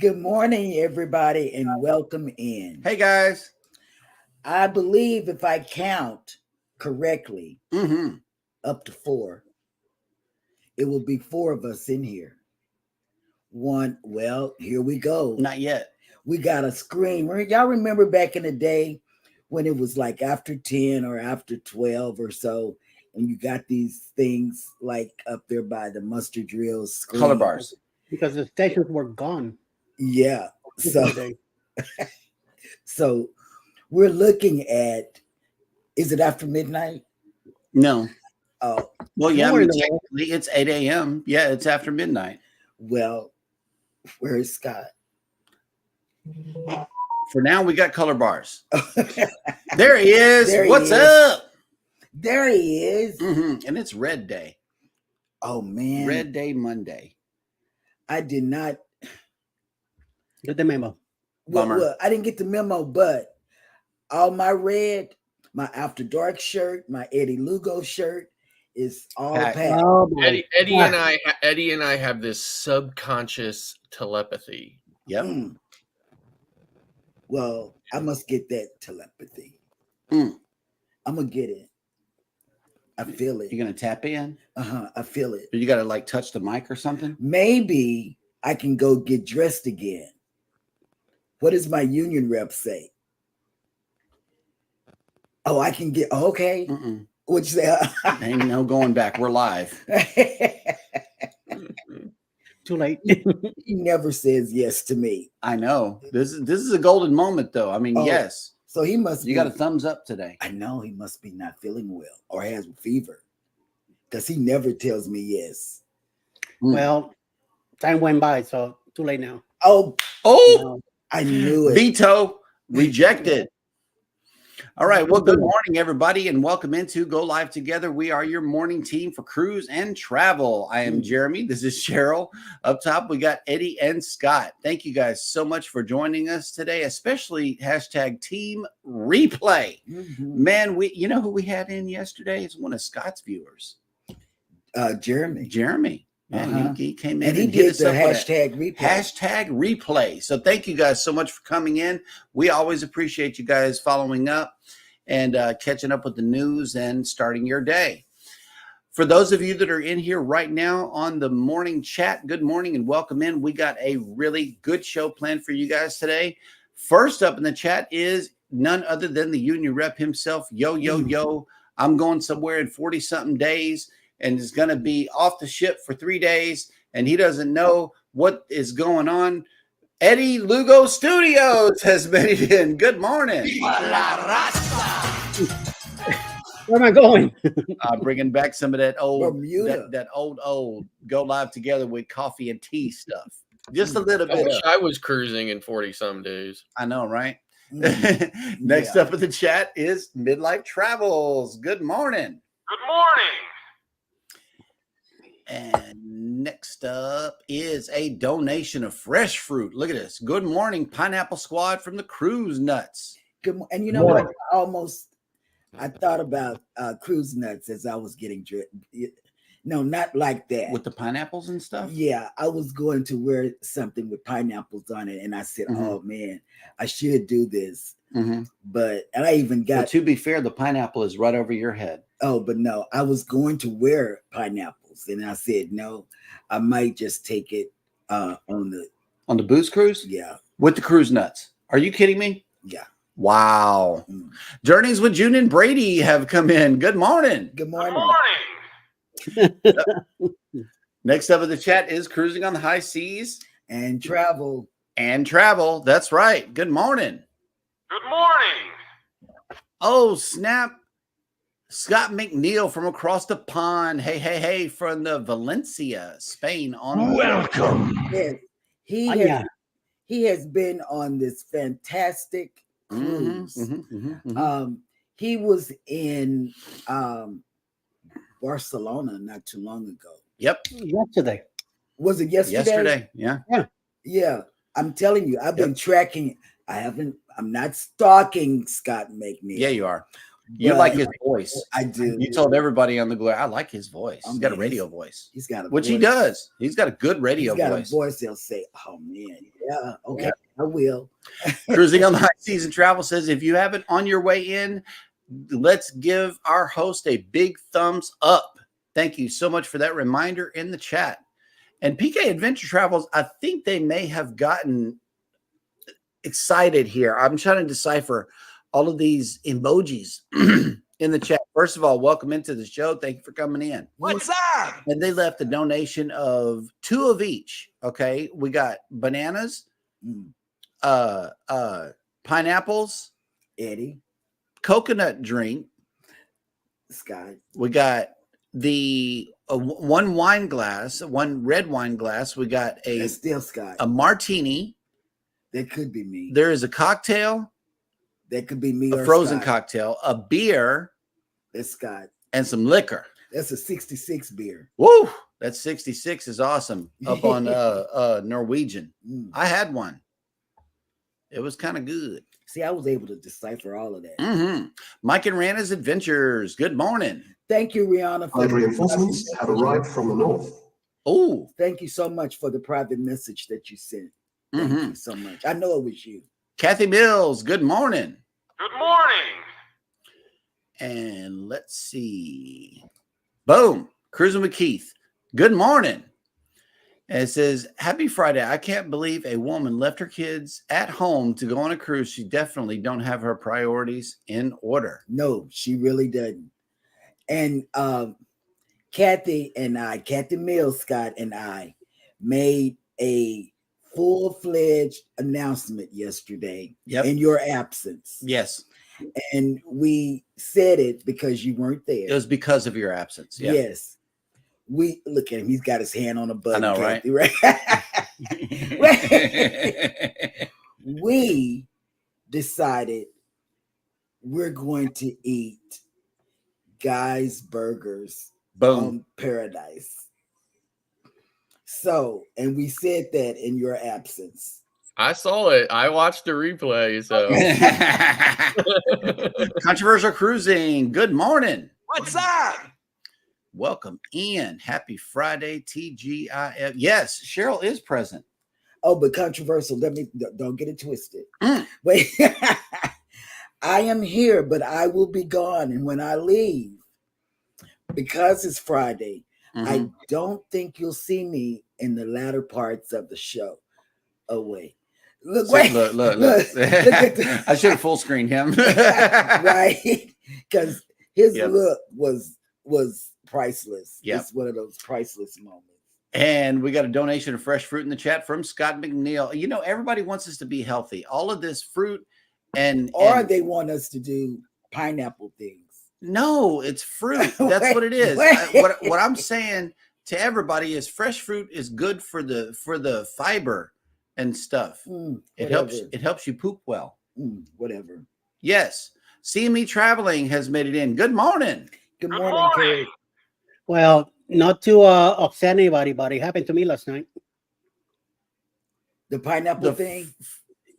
Good morning, everybody, and welcome in. Hey, guys. I believe if I count correctly Mm-hmm. up to 4, it will be 4 of us in here. Here we go. Not yet. We got a screen. Y'all remember back in the day when it was like after 10 or after 12 or so, and you got these things like up there by the mustard drills screen. Color bars. Because the stations were gone. Yeah. So we're looking at, is it after midnight? No. Oh. Well, yeah, technically it's 8 a.m. Yeah, it's after midnight. Well, where is Scott? For now, we got color bars. There he is. What's up? There he is. Mm-hmm. And it's Red Day. Oh, man. Red Day Monday. I did not get the memo. Well, I didn't get the memo, but all my red, my After Dark shirt, my Eddie Lugo shirt is all packed. Oh, Eddie and I have this subconscious telepathy. Yep. Well, I must get that telepathy. I'm gonna get it. I feel it. You're gonna tap in? I feel it. You gotta like touch the mic or something? Maybe I can go get dressed again. What does my union rep say? Oh, I can get okay. What'd you say? Ain't no going back. We're live. Too late. He never says yes to me. I know. This is a golden moment, though. I mean, yes. So he must. You got a thumbs up today. I know he must be not feeling well or has fever, because he never tells me yes. Well, time went by, so too late now. Oh! No. I knew it. Veto rejected. All right. Well, good morning, everybody, and welcome into Go Live Together. We are your morning team for cruise and travel. I am Jeremy. This is Cheryl. Up top, we got Eddie and Scott. Thank you guys so much for joining us today, especially hashtag Team Replay. Man, you know who we had in yesterday? It's one of Scott's viewers. Jeremy. Man, he came in and he did the hashtag replay. Hashtag replay. So thank you guys so much for coming in. We always appreciate you guys following up and catching up with the news and starting your day. For those of you that are in here right now on the morning chat, good morning and welcome in. We got a really good show planned for you guys today. First up in the chat is none other than the union rep himself. Yo. I'm going somewhere in 40-something days. And is going to be off the ship for 3 days, and he doesn't know what is going on. Eddie Lugo Studios has made it in. Good morning. Where am I going? Bringing back some of that old, Bermuda. that old Go Live Together with coffee and tea stuff. Just a little I bit. wish I was cruising in 40-some days. I know, right? Next up in the chat is Midlife Travels. Good morning. Good morning. And next up is a donation of fresh fruit. Look at this. Good morning, Pineapple Squad from the Cruise Nuts. Good. And you know what? I thought about Cruise Nuts as I was getting dressed. No, not like that. With the pineapples and stuff? Yeah, I was going to wear something with pineapples on it. And I said, oh, man, I should do this. But I even got... Well, to be fair, the pineapple is right over your head. Oh, but no, I was going to wear pineapples. And I said, no, I might just take it on the booze cruise? Yeah. With the Cruise Nuts. Are you kidding me? Yeah. Wow. Journeys with June and Brady have come in. Good morning. Good morning. Good morning. Next up in the chat is Cruising on the High Seas. And travel. That's right. Good morning. Good morning. Oh, snap. Scott McNeil from across the pond. Hey, from the Valencia, Spain. Welcome. Yes, he has been on this fantastic cruise. He was in Barcelona not too long ago. Yep. Yesterday. Was it yesterday? Yeah. I'm telling you, I've been tracking. I'm not stalking Scott McNeil. Yeah, you are. You But like his voice. I do. You told everybody on the glory, I like his voice. He's got a mean, radio voice, He's got a which voice. he does. He's got a good radio He's got voice. a voice. They'll say, "Oh man, yeah, okay, I will." Cruising on the High Season Travel says, if you haven't on your way in, let's give our host a big thumbs up. Thank you so much for that reminder in the chat. And PK Adventure Travels, I think they may have gotten excited here. I'm trying to decipher all of these emojis in the chat. First of all, welcome into the show. Thank you for coming in. What's up? And they left a donation of 2 of each. Okay. We got bananas, pineapples, Eddie, coconut drink. Scott. We got the one wine glass, one red wine glass. We got That's still Scott. a martini. That could be me. There is a cocktail, That could be me. a or frozen Scott. cocktail, a beer, That's Scott. and some liquor. That's a 66 beer. Woo! That 66 is awesome. Up on Norwegian. I had one. It was kind of good. See, I was able to decipher all of that. Mm-hmm. Mike and Rana's Adventures. Good morning. Thank you, Rihanna. Allied reinforcements have arrived from the north. Oh, Thank you so much for the private message that you sent. Thank you so much. I know it was you. Kathy Mills. Good morning. Good morning. And let's see. Boom. Cruising with Keith. Good morning. And it says, happy Friday. I can't believe a woman left her kids at home to go on a cruise. She definitely don't have her priorities in order. No, she really doesn't. And Kathy Mills, Scott, and I made a full-fledged announcement yesterday in your absence. Yes. And we said it because you weren't there. It was because of your absence. Yeah. Yes. We look at him, he's got his hand on a button. I know, Kathy, right? Right? We decided we're going to eat Guy's Burgers Boom. on Paradise. So, and we said that in your absence. I saw it. I watched the replay. So Controversial Cruising. Good morning. What's up? Welcome in. Happy Friday, TGIF. Yes, Cheryl is present. Oh, but controversial. Don't get it twisted. Wait, I am here, but I will be gone. And when I leave, because it's Friday, I don't think you'll see me in the latter parts of the show. Oh, wait. Look. I should have full screened him. Right? Because his Yep. look was priceless. Yep. It's one of those priceless moments. And we got a donation of fresh fruit in the chat from Scott McNeil. You know, everybody wants us to be healthy. All of this fruit and They want us to do pineapple things. no, it's fruit. That's what it is. What I'm saying to everybody is fresh fruit is good for the fiber and stuff. It helps you poop well. Whatever. Yes. CME Traveling has made it in. Good morning. Good Good morning, morning. Kurt. Well, not to upset anybody, but it happened to me last night. The pineapple thing.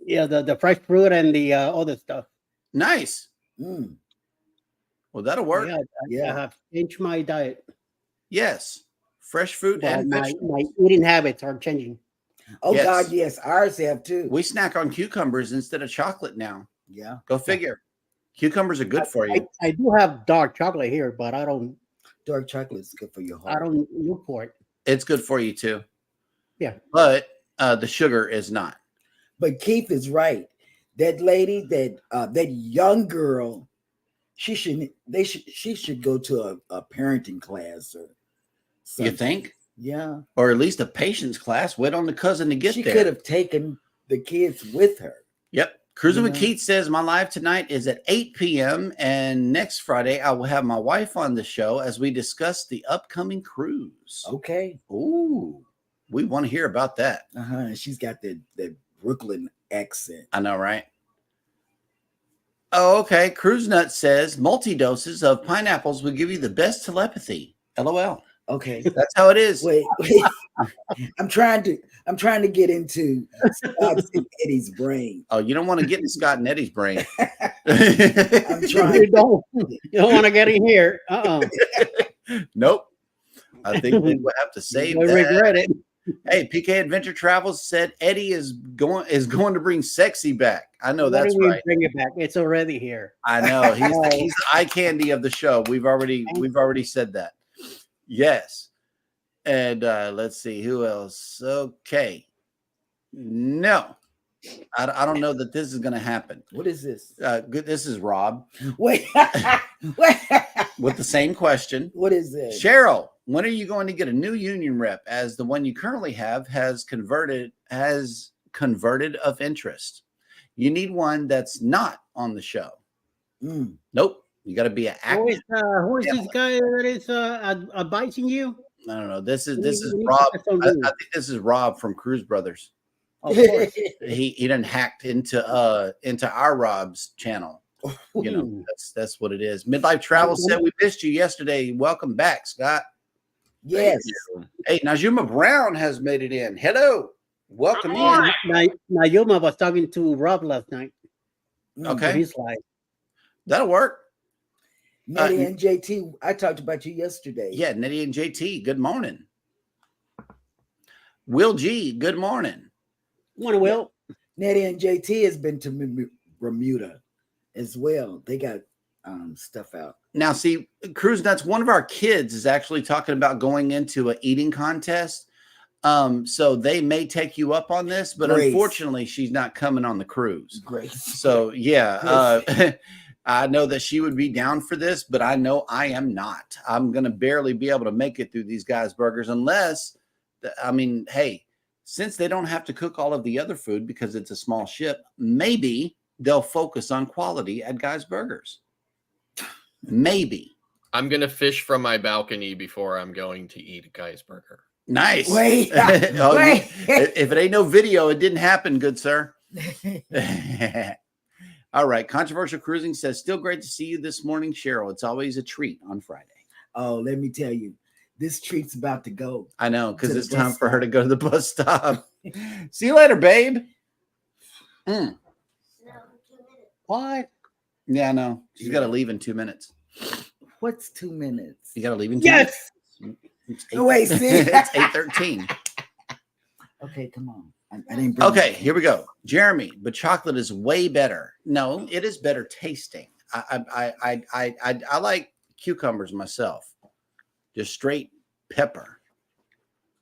Yeah, the fresh fruit and the other stuff. Nice. Mm. Well, that'll work. Yeah, I have changed my diet. Yes. Fresh fruit Well, and my vegetables. eating habits are changing. Oh Yes. God, yes. Ours have too. We snack on cucumbers instead of chocolate now. Yeah. Go figure. Cucumbers are good for you. I do have dark chocolate here, but I don't Dark chocolate is good for your heart. look for it. It's good for you too. Yeah. But the sugar is not. But Keith is right. That lady, that young girl, she should go to a parenting class or something. You think? Yeah. Or at least a patience class. Wait on the cousin to get She there. could have taken the kids with her. Yep. Cruising with Yeah. Keith says my live tonight is at 8 p.m. and next Friday I will have my wife on the show as we discuss the upcoming cruise. Okay. Ooh, we want to hear about that. And she's got that Brooklyn accent. I know, right? Oh, okay. Cruise Nut says multi doses of pineapples will give you the best telepathy. LOL. Okay. That's how it is. Wait. I'm trying to get into Scott's and Eddie's brain. Oh, you don't want to get in Scott and Eddie's brain. I'm trying. You don't want to get in here. Nope. I think we will have to save I that. regret it. Hey, PK Adventure Travels said Eddie is going to bring sexy back. I know What that's do we right. bring it back? It's already here. I know he's the eye candy of the show. We've already said that. Yes. And let's see who else. Okay. No. I don't know that this is going to happen. What is this? Good. This is Rob Wait. Wait. with the same question. What is this? Cheryl, when are you going to get a new union rep, as the one you currently have has converted of interest? You need one that's not on the show. Nope. You got to be an actor. Who is this guy that is advising you? I don't know. This is Rob. I think this is Rob from Cruise Brothers. Of course. He done hacked into our Rob's channel. You know, that's what it is. Midlife Travel said we missed you yesterday. Welcome back, Scott. Yes. Hey, Najuma Brown has made it in. Hello. Welcome Good in. morning. Nayuma was talking to Rob last night. Okay. He's like, That'll work. Nettie and JT, I talked about you yesterday. Yeah, Nettie and JT, good morning. Will G, good morning. "Morning, Will." Nettie and JT has been to Bermuda as well. They got stuff out. Now, see, Cruise Nuts, one of our kids is actually talking about going into an eating contest. So they may take you up on this, but Grace. Unfortunately, she's not coming on the cruise. Grace. So, yeah, I know that she would be down for this, but I know I am not. I'm going to barely be able to make it through these guys' burgers unless, hey, since they don't have to cook all of the other food because it's a small ship, maybe they'll focus on quality at Guys Burgers. Maybe. I'm going to fish from my balcony before I'm going to eat a Guy's burger. Nice. Wait. Wait. If it ain't no video, it didn't happen, good sir. All right. Controversial Cruising says, still great to see you this morning, Cheryl. It's always a treat on Friday. Oh, let me tell you, this treat's about to go. I know, because To it's the time bus for her stop. to go to the bus stop. See you later, babe. What? Yeah, I know. She's got to leave in 2 minutes. What's 2 minutes? You got to leave in 2 minutes. Yes. It's Oh, wait, see? it's 8:13. Okay, come on. I didn't bring Okay, here we go. Jeremy, but chocolate is way better. No, it is better tasting. I like cucumbers myself. Just straight pepper.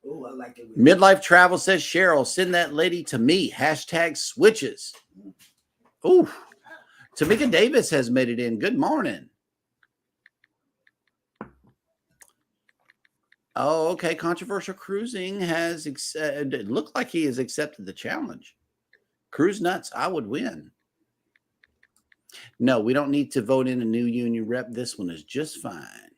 Oh, I like it. Midlife Travel says, Cheryl, send that lady to me. # switches. Ooh. Tamika Davis has made it in. Good morning. Oh, okay. Controversial Cruising has it looked like he has accepted the challenge. Cruise Nuts, I would win. No, we don't need to vote in a new union rep. This one is just fine.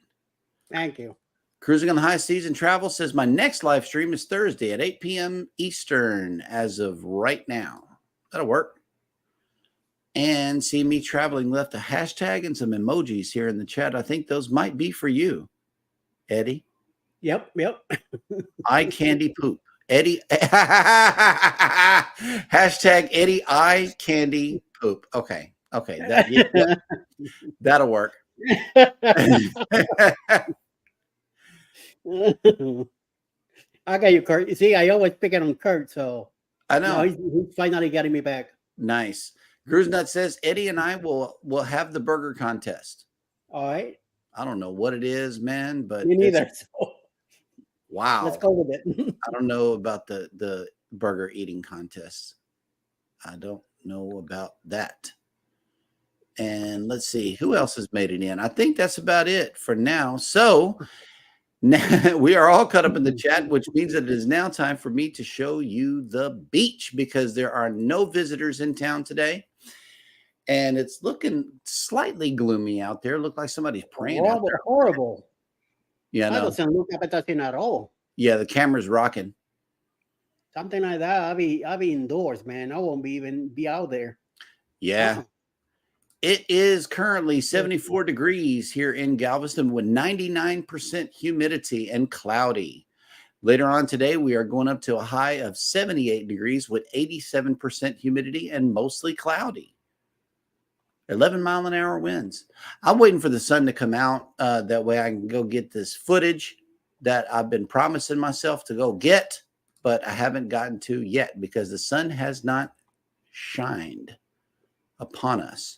Thank you. Cruising on the High Season Travel says my next live stream is Thursday at 8 p.m. Eastern as of right now. That'll work. And See Me Traveling left a hashtag and some emojis here in the chat. I think those might be for you, Eddie. Yep. Eye candy poop. Eddie. Hashtag Eddie eye candy poop. Okay. That'll work. I got you, Kurt. You see, I always pick it on Kurt, so I know. no, he's finally getting me back. Nice. Cruise Nut says Eddie and I will have the burger contest. All right. I don't know what it is, man, but Me neither. So wow. let's go with it. I don't know about the burger eating contest. I don't know about that. And let's see who else has made it in. I think that's about it for now. So now we are all caught up in the chat, which means that it is now time for me to show you the beach because there are no visitors in town today. And it's looking slightly gloomy out there. Look like somebody's praying out there. Horrible. Yeah, That no. doesn't look appetizing at all. Yeah, the camera's rocking. Something like that. I'll be indoors, man. I won't even be out there. Yeah. It is currently 74 degrees here in Galveston with 99% humidity and cloudy. Later on today, we are going up to a high of 78 degrees with 87% humidity and mostly cloudy. 11-mile-an-hour winds. I'm waiting for the sun to come out. That way I can go get this footage that I've been promising myself to go get, but I haven't gotten to yet because the sun has not shined upon us.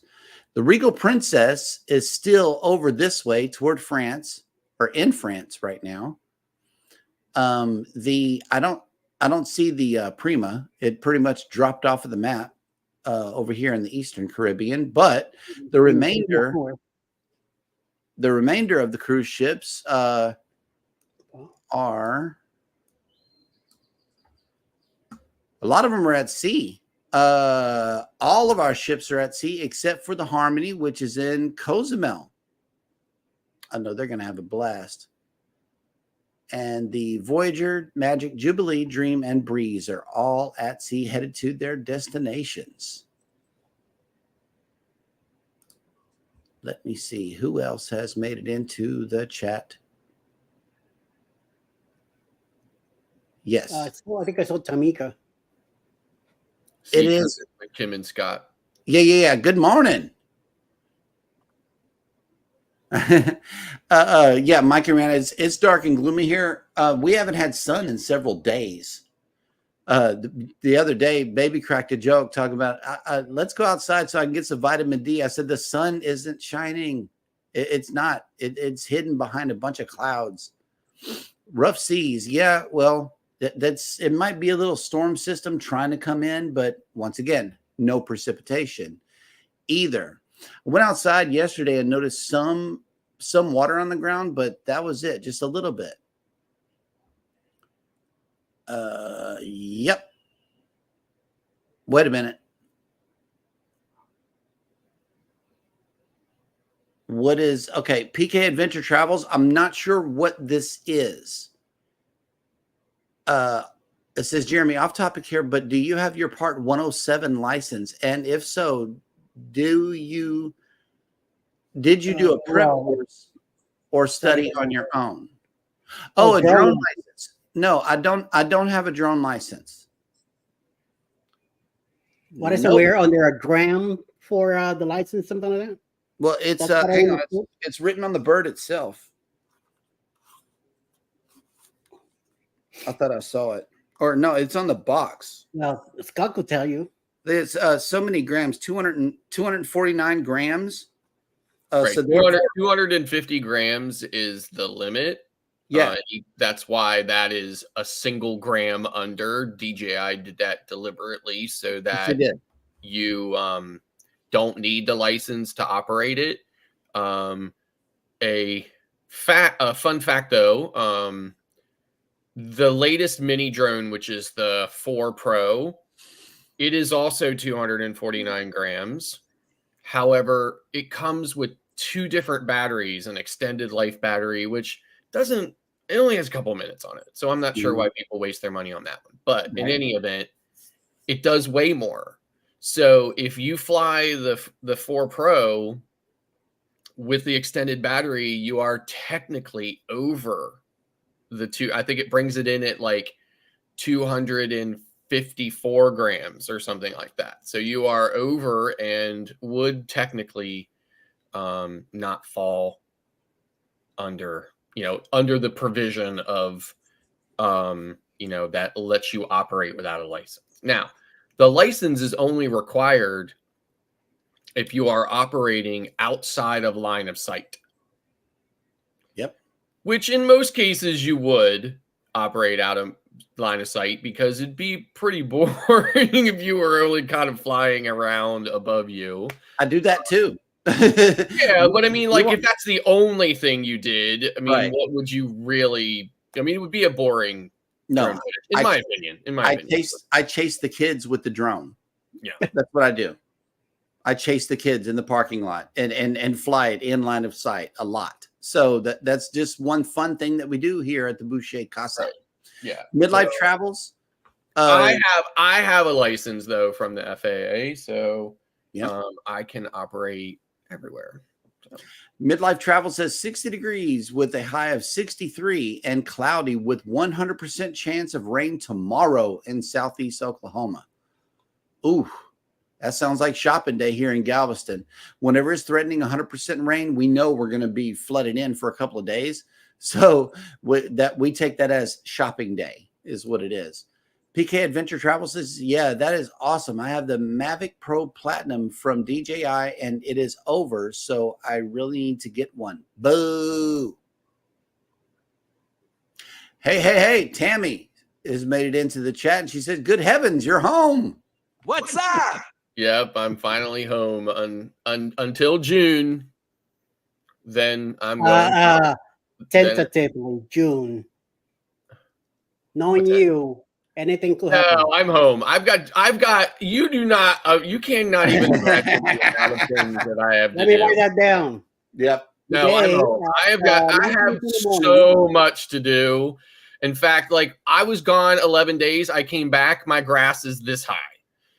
The Regal Princess is still over this way toward France, or in France right now. I don't see the Prima. It pretty much dropped off of the map over here in the Eastern Caribbean, but the remainder of the cruise ships are a lot of them are at sea. All of our ships are at sea except for the Harmony, which is in Cozumel. I know they're going to have a blast. And the Voyager, Magic, Jubilee, Dream, and Breeze are all at sea, headed to their destinations. Let me see who else has made it into the chat. Yes. I think I saw Tamika. It is. Kim and Scott. Yeah. Good morning. Yeah, Mike and Rana, it's dark and gloomy here. We haven't had sun in several days. The other day, baby cracked a joke talking about let's go outside so I can get some vitamin D. I said the sun isn't shining. It's not. It's hidden behind a bunch of clouds. Rough seas. Yeah, well, it might be a little storm system trying to come in, but once again, no precipitation either. I went outside yesterday and noticed some water on the ground, but that was it, just a little bit. Yep. Wait a minute. What is, okay, PK Adventure Travels. I'm not sure what this is. It says, Jeremy, off topic here, but do you have your Part 107 license? And if so, did you do a prep course or study on your own? Oh, a drone license. No, I don't have a drone license. What is it? We're under a gram for the license, something like that? Well, it's hang on, it's written on the bird itself. I thought I saw it. Or no, it's on the box. Well, Scott could tell you. It's so many grams, 249 grams. Right. So 250 grams is the limit. Yeah. That's why that is a single gram under. DJI did that deliberately so that you don't need the license to operate it. A fun fact though, the latest mini drone, which is the 4 Pro, it is also 249 grams. However, it comes with 2 different batteries, an extended life battery, which it only has a couple minutes on it. So I'm not sure why people waste their money on that one. But in any event, it does weigh more. So if you fly the 4 Pro with the extended battery, you are technically over the 2. I think it brings it in at like 254 grams or something like that. So you are over and would technically not fall under the provision of that lets you operate without a license. Now, the license is only required if you are operating outside of line of sight. Yep. Which in most cases you would operate out of line of sight because it'd be pretty boring if you were only kind of flying around above you. I do that too. Yeah, but I mean, like, if that's the only thing you did, I mean, what would you really? I mean, it would be a boring. No, in my opinion. I chase the kids with the drone. Yeah, that's what I do. I chase the kids in the parking lot and fly it in line of sight a lot. So that's just one fun thing that we do here at the Boucher Casa. Right. Yeah, Midlife Travels. I have a license though from the FAA, so I can operate everywhere. So. Midlife Travel says 60 degrees with a high of 63 and cloudy with 100% chance of rain tomorrow in southeast Oklahoma. Ooh, That sounds like shopping day here in Galveston. Whenever it's threatening 100% rain, we know we're going to be flooded in for a couple of days. So we take that as shopping day is what it is. PK Adventure Travel says, yeah, that is awesome. I have the Mavic Pro Platinum from DJI and it is over. So I really need to get one. Boo. Hey, Tammy has made it into the chat and she said, good heavens, you're home. What's up? Yep, I'm finally home until June. Then I'm going. Tentatively June. Knowing you, anything could happen. No, I'm home. I've got. You do not. You cannot even imagine the amount of things that I have to Let me do. write that down. Yep. No, I'm home. I have so much to do. In fact, like I was gone 11 days. I came back. My grass is this high.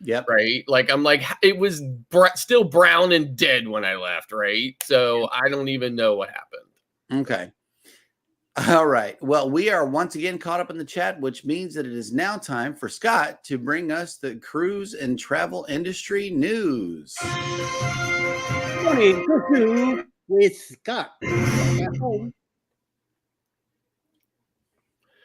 Yep. Right. Like I'm like, it was still brown and dead when I left. Right. So I don't even know what happened. Okay. All right. Well, we are once again caught up in the chat, which means that it is now time for Scott to bring us the cruise and travel industry news. Morning with Scott. At home.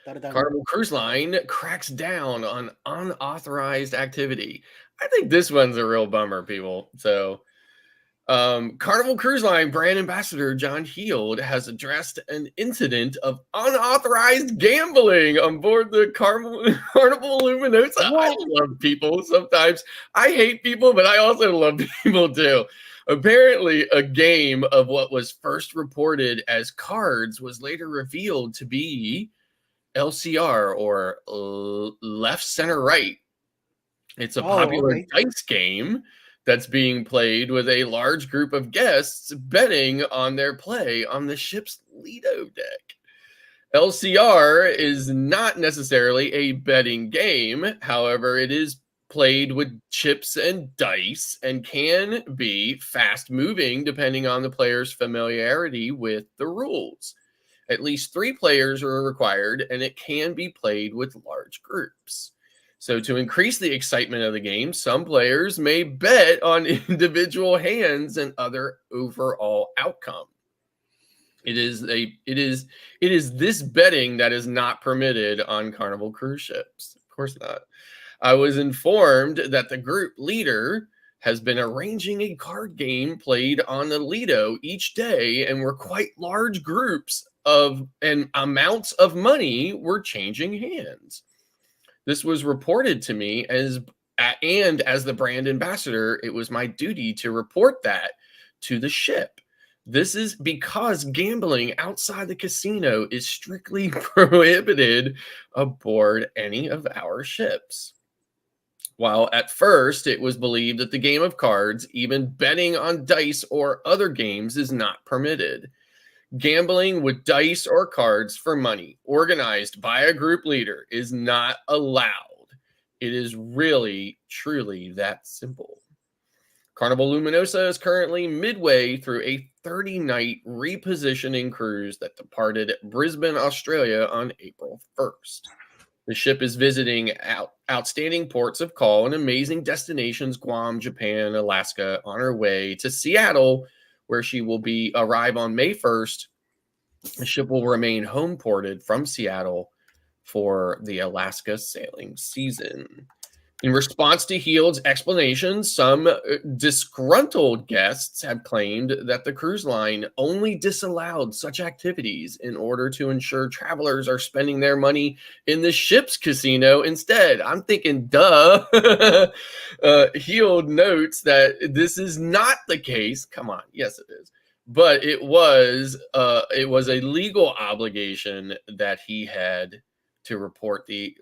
Carnival Cruise Line cracks down on unauthorized activity. I think this one's a real bummer, people. So, Carnival Cruise Line brand ambassador John Heald has addressed an incident of unauthorized gambling on board the Carnival Luminosa. I love people sometimes. I hate people, but I also love people too. Apparently, a game of what was first reported as cards was later revealed to be LCR or left, center, right. It's a popular dice game that's being played with a large group of guests betting on their play on the ship's Lido deck. LCR is not necessarily a betting game. However, it is played with chips and dice and can be fast moving depending on the player's familiarity with the rules. At least 3 players are required, and it can be played with large groups. So to increase the excitement of the game, some players may bet on individual hands and other overall outcome. It is this betting that is not permitted on Carnival cruise ships. Of course not. I was informed that the group leader has been arranging a card game played on the Lido each day, and were quite large groups and amounts of money were changing hands. This was reported to me as the brand ambassador, it was my duty to report that to the ship. This is because gambling outside the casino is strictly prohibited aboard any of our ships. While at first it was believed that the game of cards, even betting on dice or other games, is not permitted. Gambling with dice or cards for money organized by a group leader is not allowed. It is really, truly that simple. Carnival Luminosa is currently midway through a 30-night repositioning cruise that departed Brisbane, Australia on April 1st. The ship is visiting outstanding ports of call and amazing destinations, Guam, Japan, Alaska, on her way to Seattle, where she will arrive on May 1st. The ship will remain home ported from Seattle for the Alaska sailing season. In response to Heald's explanations, some disgruntled guests have claimed that the cruise line only disallowed such activities in order to ensure travelers are spending their money in the ship's casino instead. I'm thinking, duh. Heald notes that this is not the case. Come on. Yes, it is. But it was a legal obligation that he had to report the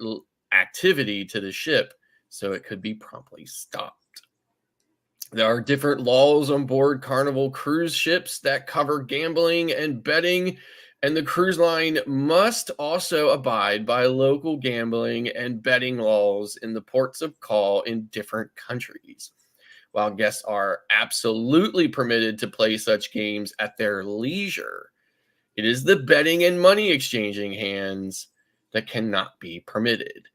activity to the ship, so it could be promptly stopped. There are different laws on board Carnival cruise ships that cover gambling and betting, and the cruise line must also abide by local gambling and betting laws in the ports of call in different countries. While guests are absolutely permitted to play such games at their leisure, it is the betting and money exchanging hands that cannot be permitted.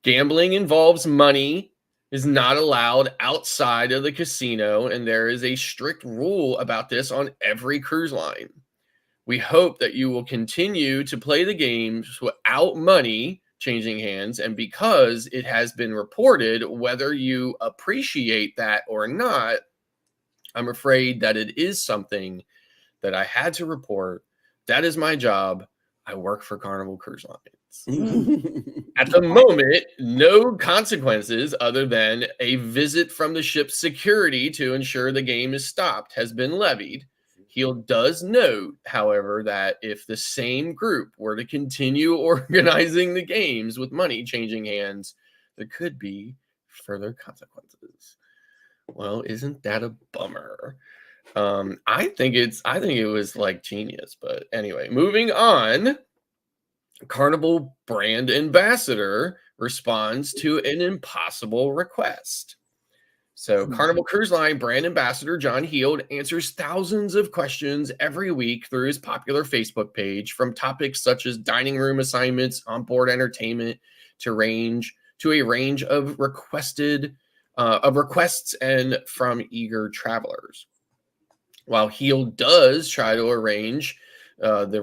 Gambling involves money is not allowed outside of the casino, and there is a strict rule about this on every cruise line. We hope that you will continue to play the games without money changing hands, and because it has been reported, whether you appreciate that or not, I'm afraid that it is something that I had to report. That is my job. I work for Carnival Cruise Lines. At the moment, no consequences other than a visit from the ship's security to ensure the game is stopped has been levied. Heel does note, however, that if the same group were to continue organizing the games with money changing hands, there could be further consequences. Well, isn't that a bummer? I think it was like genius, but anyway, moving on. Carnival brand ambassador responds to an impossible request. So Carnival Cruise Line brand ambassador John Heald answers thousands of questions every week through his popular Facebook page, from topics such as dining room assignments, onboard entertainment, to a range of requests and from eager travelers. While Heald does try to arrange the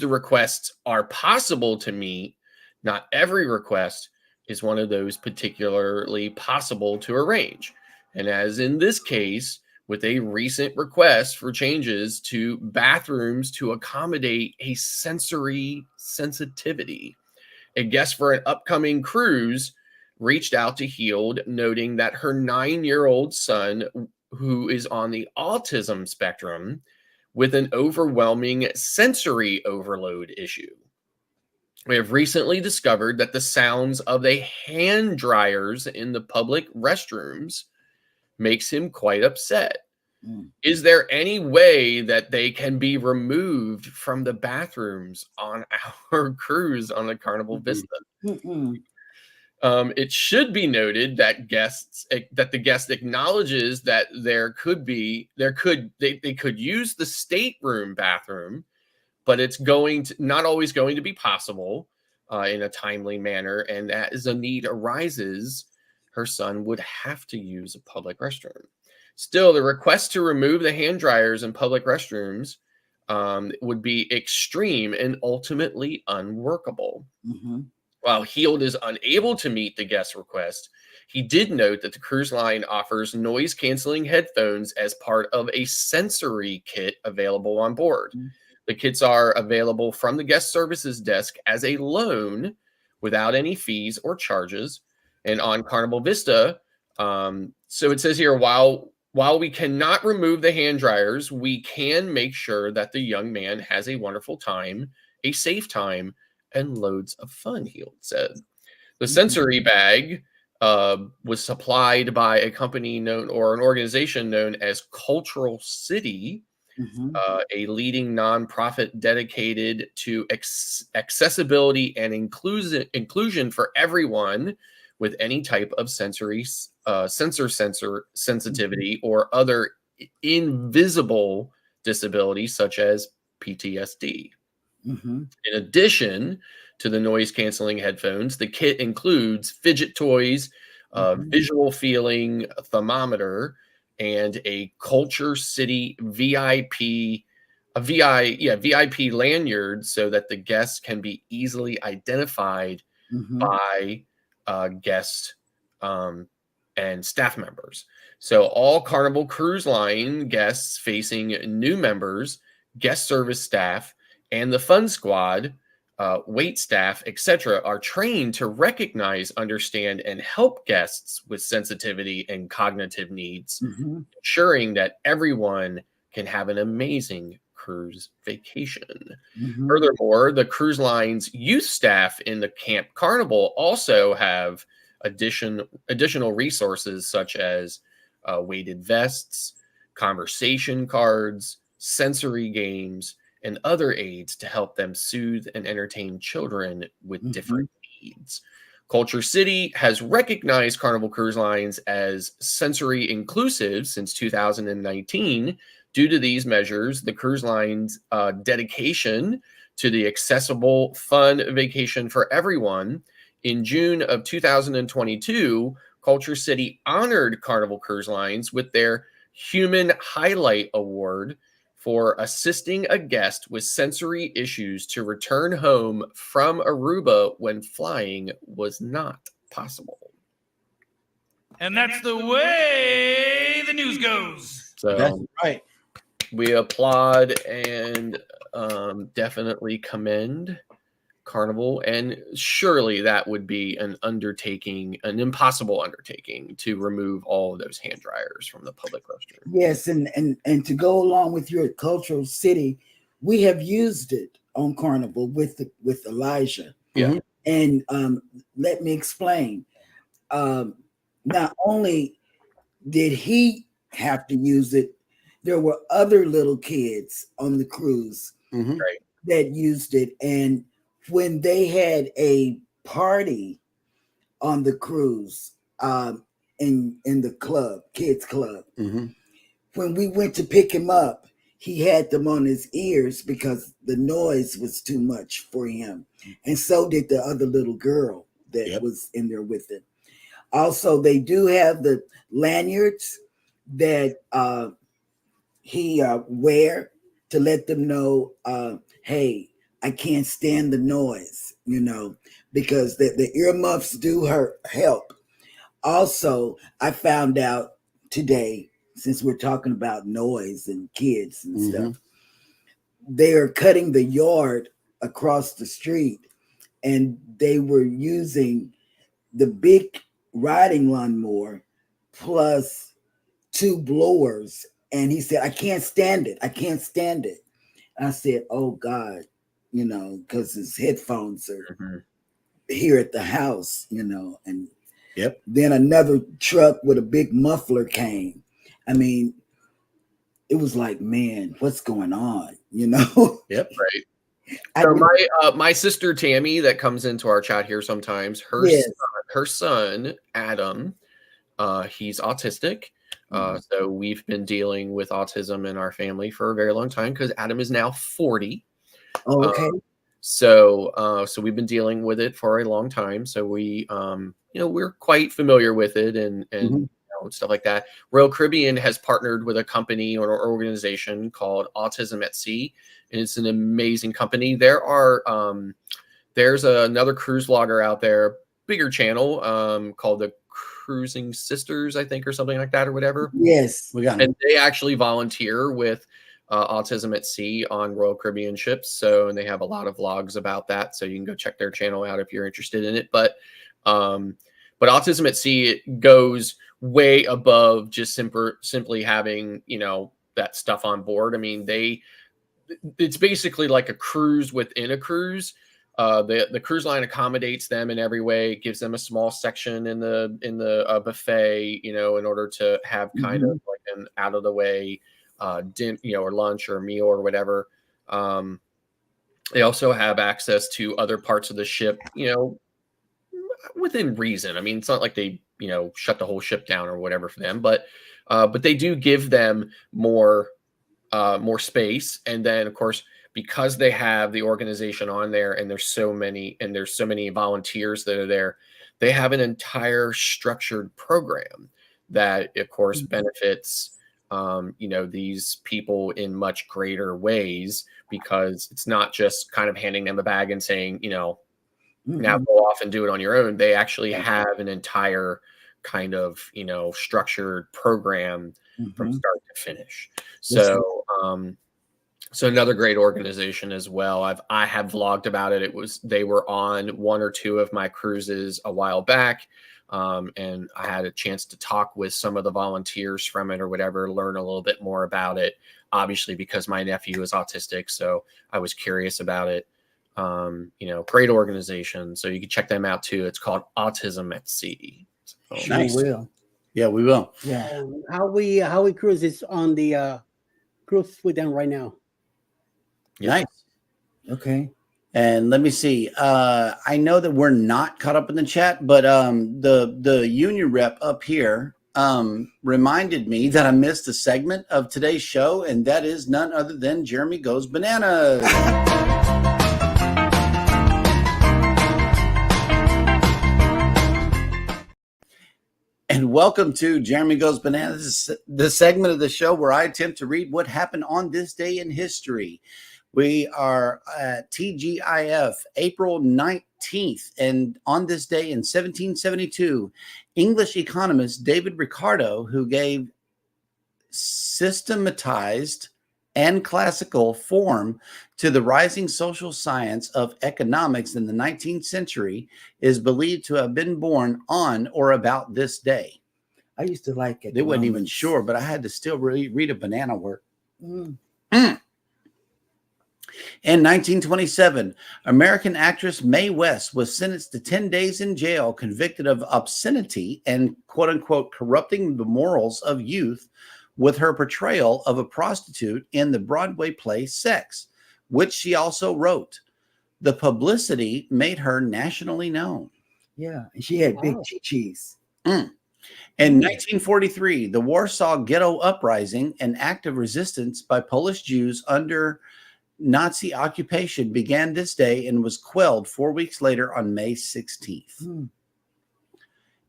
requests are possible to meet, not every request is one of those particularly possible to arrange. And as in this case, with a recent request for changes to bathrooms to accommodate a sensory sensitivity, a guest for an upcoming cruise reached out to Heald, noting that her 9-year-old son, who is on the autism spectrum, with an overwhelming sensory overload issue. We have recently discovered that the sounds of the hand dryers in the public restrooms makes him quite upset. Is there any way that they can be removed from the bathrooms on our cruise on the Carnival Vista? It should be noted that the guest acknowledges that they could use the stateroom bathroom, but it's not always going to be possible in a timely manner, and as a need arises, her son would have to use a public restroom. Still, the request to remove the hand dryers in public restrooms would be extreme and ultimately unworkable. While Heald is unable to meet the guest request, he did note that the cruise line offers noise-canceling headphones as part of a sensory kit available on board. The kits are available from the guest services desk as a loan without any fees or charges. And on Carnival Vista, so it says here, while we cannot remove the hand dryers, we can make sure that the young man has a wonderful time, a safe time, and loads of fun, Heald said. The sensory bag was supplied by a company an organization known as Cultural City, a leading nonprofit dedicated to accessibility and inclusion for everyone with any type of sensor sensitivity or other invisible disability such as PTSD. In addition to the noise-canceling headphones, the kit includes fidget toys, visual feeling thermometer, and a Culture City VIP lanyard so that the guests can be easily identified by guests and staff members. So all Carnival Cruise Line guests facing new members, guest service staff, and the fun squad, wait staff, etc., are trained to recognize, understand, and help guests with sensitivity and cognitive needs, ensuring that everyone can have an amazing cruise vacation. Furthermore, the cruise line's youth staff in the Camp Carnival also have additional resources such as weighted vests, conversation cards, sensory games, and other aids to help them soothe and entertain children with different needs. Culture City has recognized Carnival Cruise Lines as sensory inclusive since 2019. Due to these measures, the cruise line's dedication to the accessible, fun vacation for everyone In June of 2022, Culture City honored Carnival Cruise Lines with their Human Highlight Award for assisting a guest with sensory issues to return home from Aruba when flying was not possible. And that's the way the news goes. So That's right. we applaud and definitely commend Carnival, and surely that would be an undertaking, an impossible undertaking, to remove all of those hand dryers from the public restroom. Yes, and to go along with your cultural city, we have used it on Carnival with Elijah. Yeah. And let me explain. Not only did he have to use it, there were other little kids on the cruise Mhm. Right. that used it. And when they had a party on the cruise, in the club, kids club, Mhm. when we went to pick him up, he had them on his ears because the noise was too much for him. And so did the other little girl that Yep. was in there with him. Also, they do have the lanyards that he wear to let them know, hey, I can't stand the noise, because the earmuffs do help. Also, I found out today, since we're talking about noise and kids and stuff, they are cutting the yard across the street, and they were using the big riding lawnmower plus 2 blowers. And he said, I can't stand it. I can't stand it. I said, oh God, because his headphones are here at the house, and Yep. then another truck with a big muffler came. I mean, it was like, man, what's going on? Yep. Right. So my sister Tammy, that comes into our chat here sometimes, her son Adam, he's autistic. So we've been dealing with autism in our family for a very long time because Adam is now 40. Oh, okay. So we've been dealing with it for a long time. So we, we're quite familiar with it and stuff like that. Royal Caribbean has partnered with a company or an organization called Autism at Sea, and it's an amazing company. There's another cruise vlogger out there, bigger channel, called the Cruising Sisters, I think, or something like that, or whatever. Yes, We got and they actually volunteer with Autism at Sea on Royal Caribbean ships. So, and they have a lot of vlogs about that. So you can go check their channel out if you're interested in it. But Autism at Sea, it goes way above just simply having, that stuff on board. I mean, it's basically like a cruise within a cruise. The cruise line accommodates them in every way. It gives them a small section in the buffet, in order to have kind of like an out of the way dinner, or lunch or meal or whatever. They also have access to other parts of the ship, within reason. I mean, it's not like they, shut the whole ship down or whatever for them, but they do give them more space. And then of course, because they have the organization on there and there's so many volunteers that are there, they have an entire structured program that of course benefits, these people in much greater ways, because it's not just kind of handing them a bag and saying, now go off and do it on your own. They actually have an entire kind of, structured program from start to finish. So, so another great organization as well. I have vlogged about it. They were on 1 or 2 of my cruises a while back. And I had a chance to talk with some of the volunteers from it or whatever, learn a little bit more about it, obviously because my nephew is autistic. So I was curious about it. Great organization. So you can check them out too. It's called Autism at Sea. So, Sure Nice. will. Yeah, we will. Yeah. How we cruise is on the cruise with them right now. Nice. Okay. And let me see. I know that we're not caught up in the chat, but the union rep up here reminded me that I missed a segment of today's show, and that is none other than Jeremy Goes Bananas. and welcome to Jeremy Goes Bananas, this is the segment of the show where I attempt to read what happened on this day in history. We are at TGIF, April 19th, and on this day in 1772, English economist David Ricardo, who gave systematized and classical form to the rising social science of economics in the 19th century, is believed to have been born on or about this day. I used to like it. They wasn't even sure, but I had to still read a banana work. Mm. In 1927, American actress Mae West was sentenced to 10 days in jail, convicted of obscenity and quote unquote corrupting the morals of youth with her portrayal of a prostitute in the Broadway play Sex, which she also wrote. The publicity made her nationally known. Yeah, and she had big chi-chis. In 1943, the Warsaw Ghetto Uprising, an act of resistance by Polish Jews under Nazi occupation, began this day and was quelled 4 weeks later on May 16th.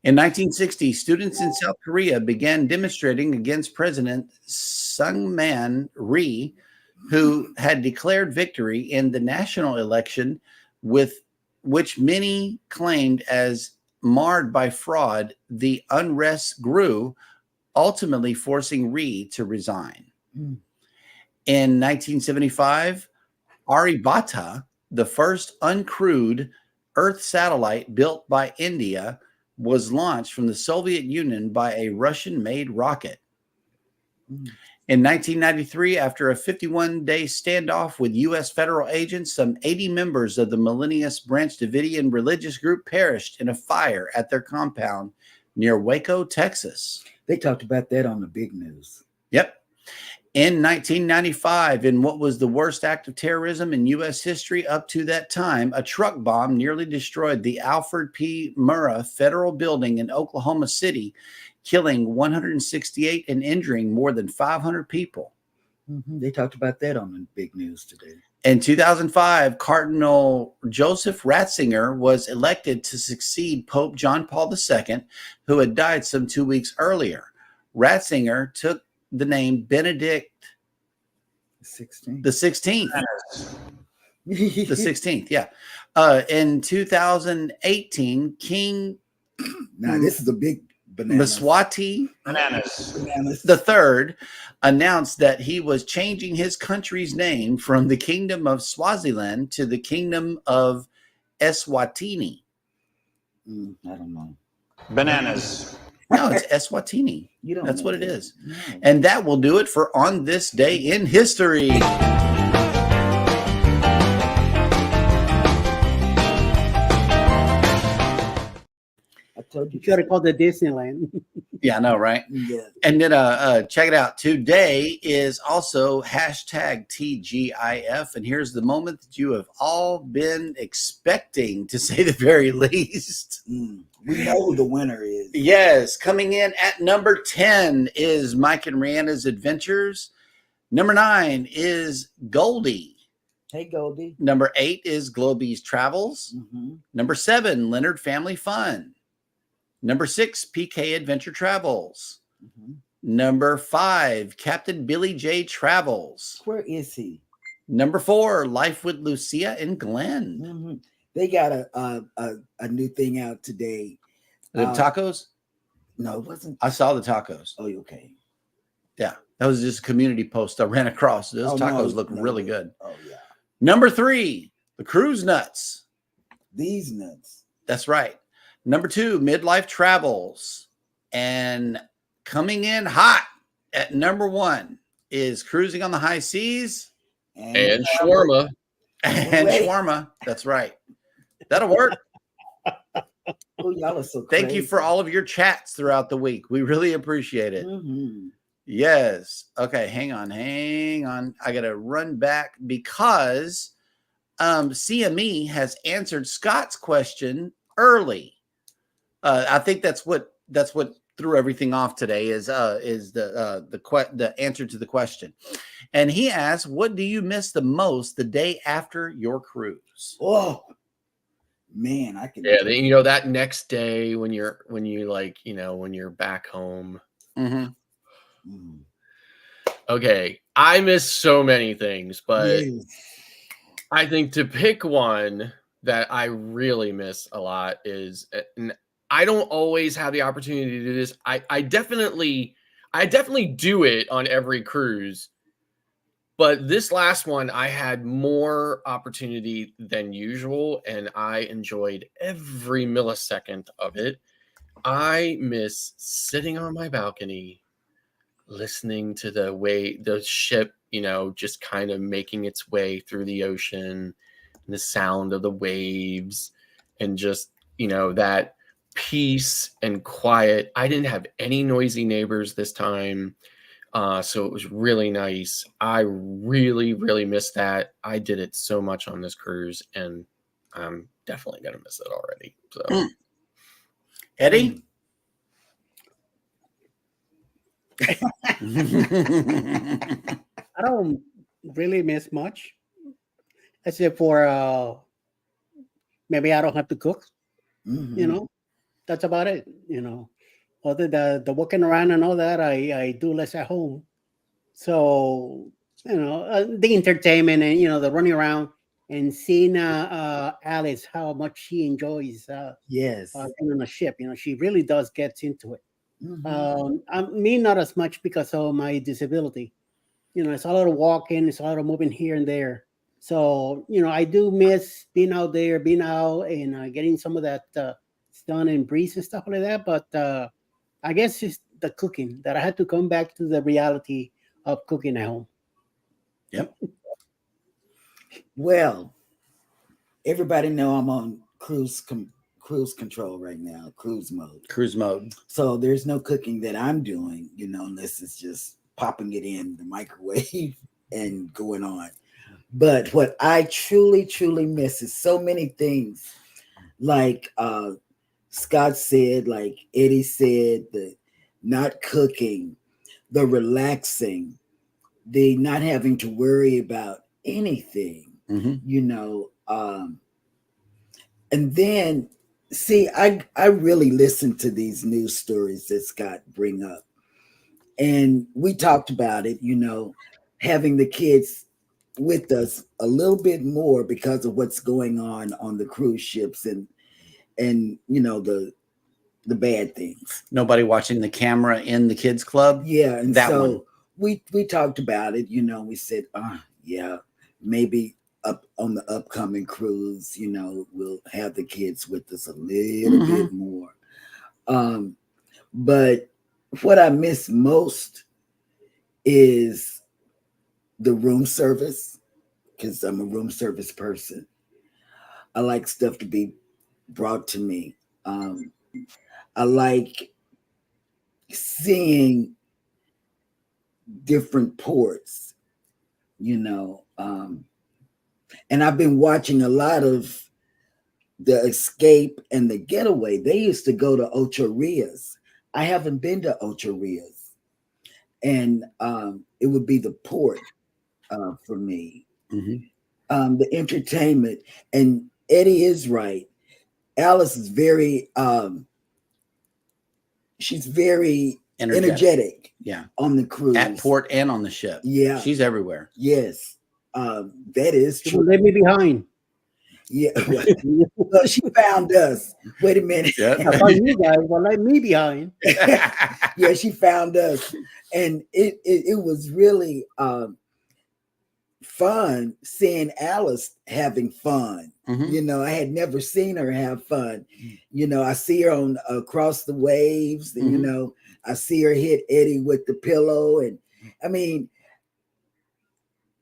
In 1960, students in South Korea began demonstrating against President Sungman Rhee, who had declared victory in the national election, with which many claimed as marred by fraud. The unrest grew, ultimately forcing Rhee to resign. In 1975, Aryabhata, the first uncrewed Earth satellite built by India, was launched from the Soviet Union by a Russian-made rocket. In 1993, after a 51-day standoff with U.S. federal agents, some 80 members of the Millennius Branch Davidian religious group perished in a fire at their compound near Waco, Texas. They talked about that on the big news. Yep. In 1995, in what was the worst act of terrorism in U.S. history up to that time, a truck bomb nearly destroyed the Alfred P. Murrah Federal Building in Oklahoma City, killing 168 and injuring more than 500 people. They talked about that on the big news today. In 2005, Cardinal Joseph Ratzinger was elected to succeed Pope John Paul II, who had died some 2 weeks earlier. Ratzinger took the name Benedict the 16th. The 16th, yeah. In 2018, King now this is a big banana. Mswati Bananas. the third announced that he was changing his country's name from the Kingdom of Swaziland to the Kingdom of Eswatini. I don't know. Bananas. No, it's Eswatini. You don't That's know what it that. is. No. And that will do it for On This Day in History. I told you. You should have called it Disneyland. Yeah, I know, right? Yeah. And then check it out. Today is also hashtag TGIF. And here's the moment that you have all been expecting, to say the very least. We know who the winner is. Yes, coming in at number 10 is Mike and Rihanna's Adventures. Number 9 is Goldie. Hey, Goldie. Number 8 is Globey's Travels. Number 7, Leonard Family Fun. Number 6, PK Adventure Travels. Number 5, Captain Billy J Travels. Where is he? Number 4, Life with Lucia and Glenn. They got a new thing out today. The tacos? No, it wasn't. I saw the tacos. Oh, okay. Yeah, that was just a community post I ran across. Those tacos look no, really good. Oh, yeah. Number 3, the Cruise Nuts. These nuts. That's right. Number 2, Midlife Travels. And coming in hot at number 1 is Cruising on the High Seas And shawarma. and Wait. shawarma. That's right. That'll work. Oh, y'all are so crazy. Thank you for all of your chats throughout the week. We really appreciate it. Yes. Okay, hang on. I got to run back because CME has answered Scott's question early. I think that's what threw everything off today is the answer to the question. And he asked, what do you miss the most the day after your cruise? Oh, Man, I can. Yeah, then, that next day when you're back home. Mm-hmm. Okay, I miss so many things, but Yes. I think to pick one that I really miss a lot is, and I don't always have the opportunity to do this. I definitely do it on every cruise, but this last one I had more opportunity than usual, and I enjoyed every millisecond of it. I miss sitting on my balcony, listening to the ship, just kind of making its way through the ocean, and the sound of the waves, and just, that peace and quiet. I didn't have any noisy neighbors this time. So it was really nice. I really, really miss that. I did it so much on this cruise, and I'm definitely going to miss it already. So, Eddie? I don't really miss much, except for maybe I don't have to cook. Mhm. That's about it. Other the walking around and all that, I do less at home. So the entertainment and the running around and seeing Alice how much she enjoys Yes. being on a ship. She really does get into it. Mhm. Me not as much because of my disability. It's a lot of walking, it's a lot of moving here and there. So I do miss being out there, being out and getting some of that sun and breeze and stuff like that. But I guess it's the cooking that I had to come back to the reality of cooking at home. Yep. Well, everybody know I'm on cruise control right now, cruise mode. Cruise mode. So there's no cooking that I'm doing, unless it's just popping it in the microwave and going on. But what I truly, truly miss is so many things. Like Scott said, like Eddie said, the not cooking, the relaxing, the not having to worry about anything, and then see, I really listen to these news stories that Scott bring up, and we talked about it, having the kids with us a little bit more because of what's going on the cruise ships and the bad things. Nobody watching the camera in the kids club. Yeah, and that so one. we talked about it. We said, yeah, maybe up on the upcoming cruise, we'll have the kids with us a little bit more. But what I miss most is the room service, because I'm a room service person. I like stuff to be brought to me. I like seeing different ports, and I've been watching a lot of the Escape and the Getaway. They used to go to Ocho Rios. I haven't been to Ocho Rios, and it would be the port for me. The entertainment, and Eddie is right. Alice is very she's very energetic. Yeah, on the cruise, at port and on the ship. Yeah, she's everywhere. Yes, that is She true. won't leave me behind. Yeah, well, she found us. Wait a minute. Yep. I thought you guys were like me behind. Yeah, she found us, and it was really fun seeing Alice having fun. I had never seen her have fun. I see her on across the waves, and I see her hit Eddie with the pillow, and I mean,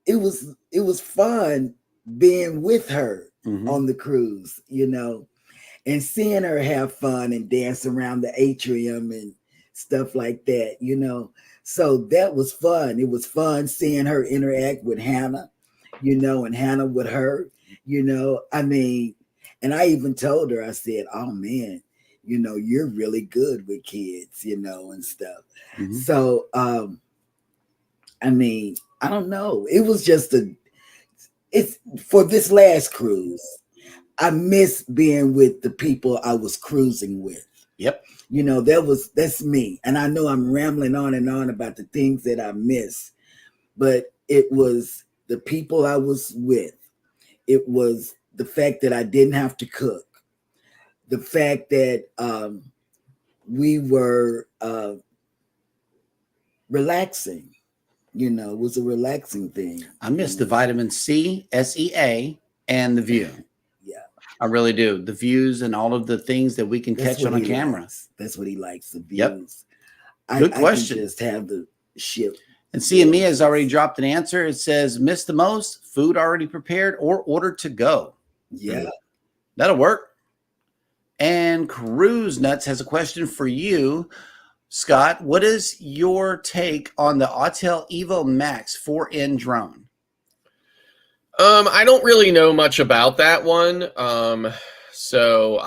it was fun being with her on the cruise, and seeing her have fun and dance around the atrium and stuff like that, So that was fun. It was fun seeing her interact with Hannah, and Hannah with her, I mean, and I even told her, I said, oh man, you're really good with kids, and stuff. So, I mean, I don't know. It was just it's for this last cruise. I miss being with the people I was cruising with. Yep. You know, that's me. And I know I'm rambling on and on about the things that I miss, but it was the people I was with. It was the fact that I didn't have to cook. The fact that we were relaxing. You know, it was a relaxing thing. I miss the vitamin C, SEA, and the view. Yeah. I really do. The views and all of the things that we can catch on a camera. That's what he likes, the views. Yep. Good question. I can just have the ship. And Mia has already dropped an answer. It says, miss the most, food already prepared or ordered to go. Yeah. That'll work. And Cruise Nuts has a question for you, Scott. What is your take on the Autel Evo Max 4N drone? I don't really know much about that one. So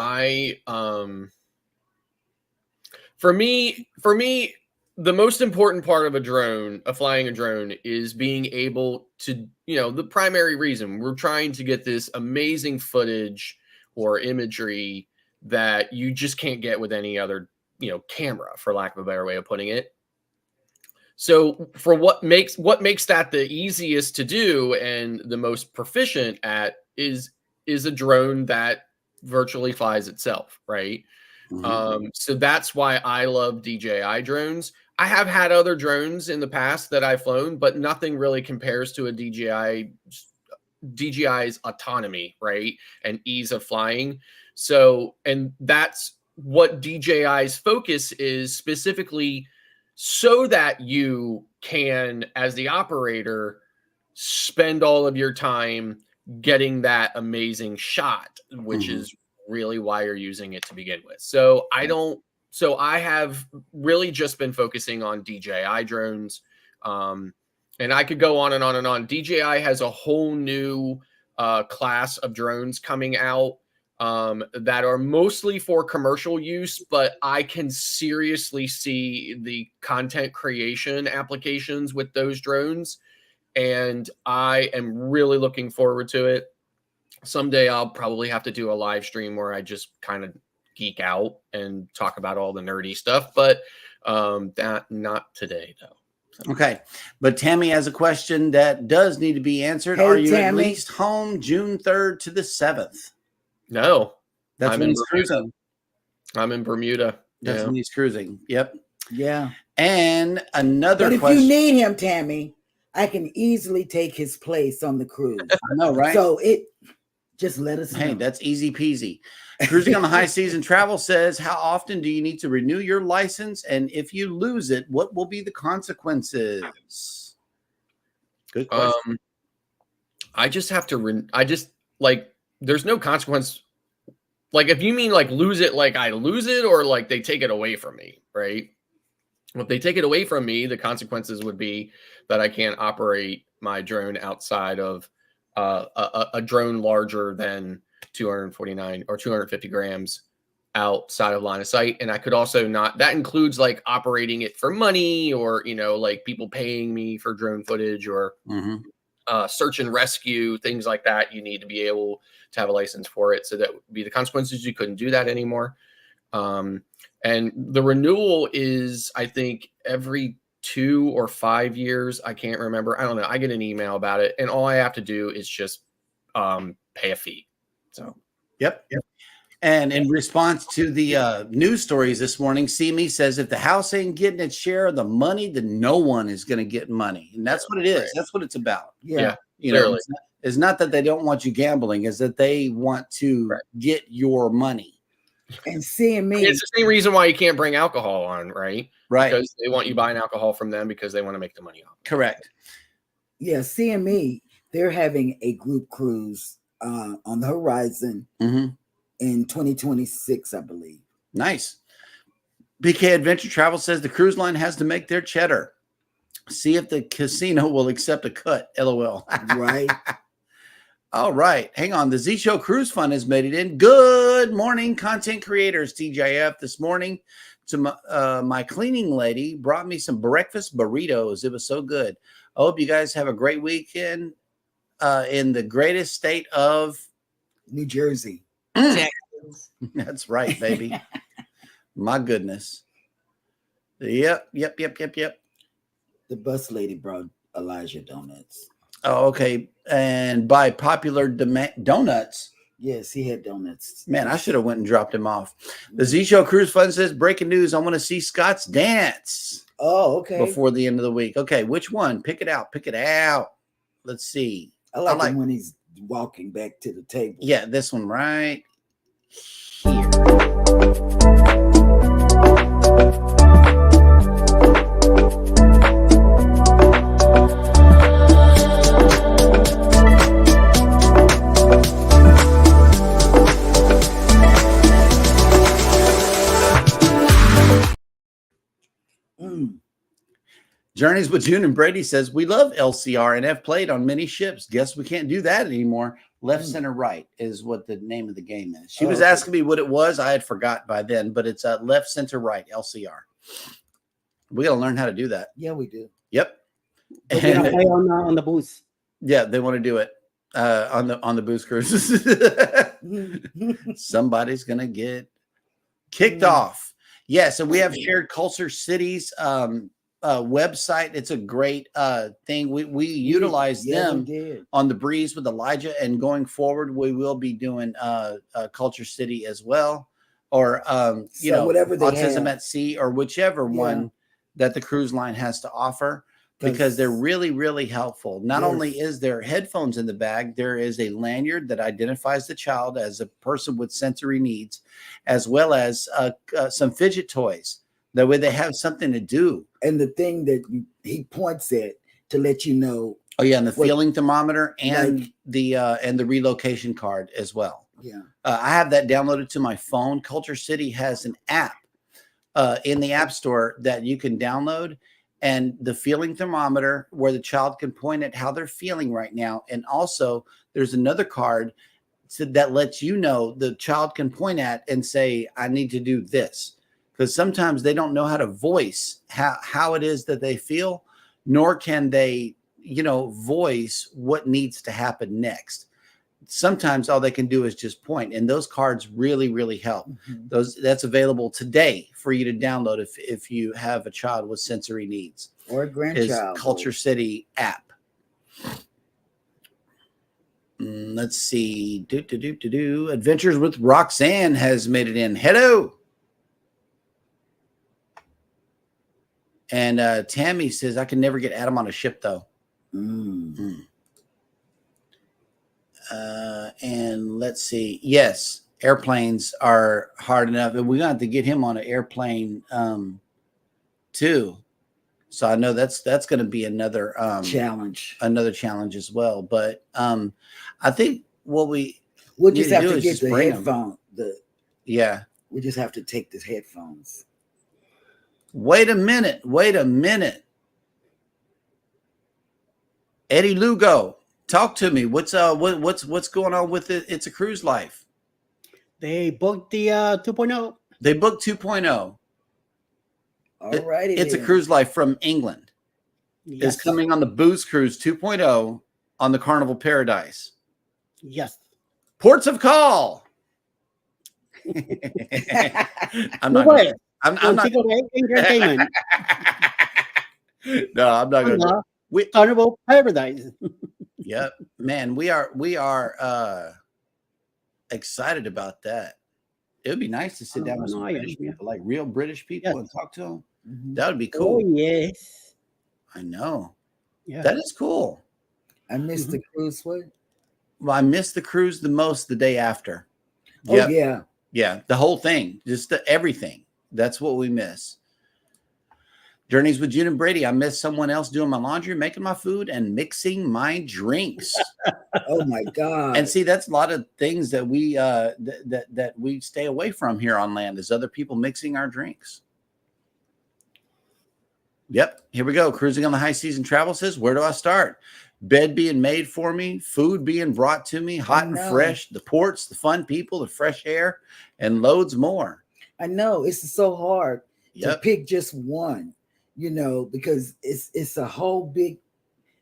for me, the most important part of flying a drone is being able to, the primary reason we're trying to get this amazing footage or imagery that you just can't get with any other, camera, for lack of a better way of putting it. So for what makes that the easiest to do and the most proficient at is a drone that virtually flies itself, right? Mm-hmm. So that's why I love DJI drones. I have had other drones in the past that I've flown, but nothing really compares to a DJI's autonomy, right? And ease of flying. So, and that's what DJI's focus is, specifically so that you can, as the operator, spend all of your time getting that amazing shot, which is really why you're using it to begin with. So I have really just been focusing on DJI drones. And I could go on and on and on. DJI has a whole new class of drones coming out that are mostly for commercial use, but I can seriously see the content creation applications with those drones. And I am really looking forward to it. Someday I'll probably have to do a live stream where I just kind of geek out and talk about all the nerdy stuff, but not today though. Okay. But Tammy has a question that does need to be answered. Hey, Are you Tammy. at least home June 3rd to the 7th? No. That's when he's cruising. I'm in Bermuda. That's when he's cruising. Yep. Yeah. And another But question. if you need him, Tammy, I can easily take his place on the cruise. I know, right? So just let us know. Hey, that's easy peasy. Cruising on the High Season Travel says, how often do you need to renew your license? And if you lose it, what will be the consequences? Good question. I just have to, there's no consequence. Like, if you mean like lose it, like I lose it, or like they take it away from me, right? If they take it away from me, the consequences would be that I can't operate my drone outside of a drone larger than 249 or 250 grams outside of line of sight. And I could also not, that includes like operating it for money, or, like people paying me for drone footage, or search and rescue, things like that. You need to be able to have a license for it. So that would be the consequences. You couldn't do that anymore. And the renewal is, I think, every 2 or 5 years. I can't remember. I don't know. I get an email about it, and all I have to do is just pay a fee. So, yep. And in response to the news stories this morning, Me says, if the house ain't getting its share of the money, then no one is going to get money. And that's what it is. Right. That's what it's about. Yeah. It's not that they don't want you gambling, it's that they want to get your money. And Me, it's the same reason why you can't bring alcohol on, right? Right. Because they want you buying alcohol from them because they want to make the money off. Correct. Yeah. Me, they're having a group cruise on the horizon in 2026, I believe. Nice. BK Adventure Travel says the cruise line has to make their cheddar. See if the casino will accept a cut. LOL. Right. All right. Hang on. The Z Show Cruise Fund has made it in. Good morning, content creators. TJF this morning to my cleaning lady brought me some breakfast burritos. It was so good. I hope you guys have a great weekend in the greatest state of New Jersey. Texas. That's right, baby. My goodness. Yep. The bus lady brought Elijah donuts. Oh, okay. And by popular demand, donuts. Yes, he had donuts. Man, I should have went and dropped him off. The Z Show Cruise Fund says, breaking news, I want to see Scott's dance. Oh, okay. Before the end of the week. Okay, which one? Pick it out. Let's see. I like him when he's walking back to the table. Yeah, this one right here. Journeys with June and Brady says, we love LCR and have played on many ships. Guess we can't do that anymore. Left, center, right is what the name of the game is. She was asking me what it was. I had forgot by then, but it's left, center, right, LCR. We got to learn how to do that. Yeah, we do. Yep. We're gonna play on the booth. Yeah, they want to do it on the booze cruises. Somebody's going to get kicked off. Yes, and we have shared Culture Cities website. It's a great thing. We utilize them on the breeze with Elijah, and going forward we will be doing Culture City as well, or you know, whatever Autism at Sea, or whichever one that the cruise line has to offer, because they're really helpful. Not only is there headphones in the bag, there is a lanyard that identifies the child as a person with sensory needs, as well as some fidget toys. That way they have something to do. And the thing that he points at to let you know. Oh yeah, and the feeling thermometer and the relocation card as well. Yeah. I have that downloaded to my phone. Culture City has an app in the App Store that you can download, and the feeling thermometer where the child can point at how they're feeling right now. And also there's another card that lets you know the child can point at and say, I need to do this. Because sometimes they don't know how to voice how it is that they feel, nor can they, you know, voice what needs to happen next. Sometimes all they can do is just point, and those cards really help. That's available today for you to download if you have a child with sensory needs or a grandchild. Culture City app. Let's see. Adventures with Roxanne has made it in. Hello. And Tammy says, I can never get Adam on a ship, though. And let's see. Yes, airplanes are hard enough. And we're going to have to get him on an airplane, too. So I know that's going to be another challenge as well. But I think what we'll just have to get the headphone. We just have to take the headphones. Wait a minute. Eddie Lugo, talk to me. What's going on with it? It's a Cruise Life. They booked the 2.0. They booked 2.0. All righty. It's a Cruise Life from England. Yes. It's coming on the Booze Cruise 2.0 on the Carnival Paradise. Yes. Ports of call. I'm not going to. I'm not. Entertainment. No, I'm not going to. Carnival Paradise. Yep, man, we are excited about that. It would be nice to sit down with some British people, like real British people, and talk to them. That would be cool. Oh yes, I know. Yeah, that is cool. I missed the cruise. What? Well, I missed the cruise the most the day after. Oh yeah, the whole thing, just everything. That's what we miss. Journeys with June and Brady. I miss someone else doing my laundry, making my food, and mixing my drinks. Oh my God! And see, that's a lot of things that we that we stay away from here on land, is other people mixing our drinks. Yep, here we go. Cruising on the High Season Travel says, where do I start? Bed being made for me, food being brought to me, hot and fresh, the ports, the fun people, the fresh air, and loads more. I know it's so hard to pick just one, you know, because it's a whole big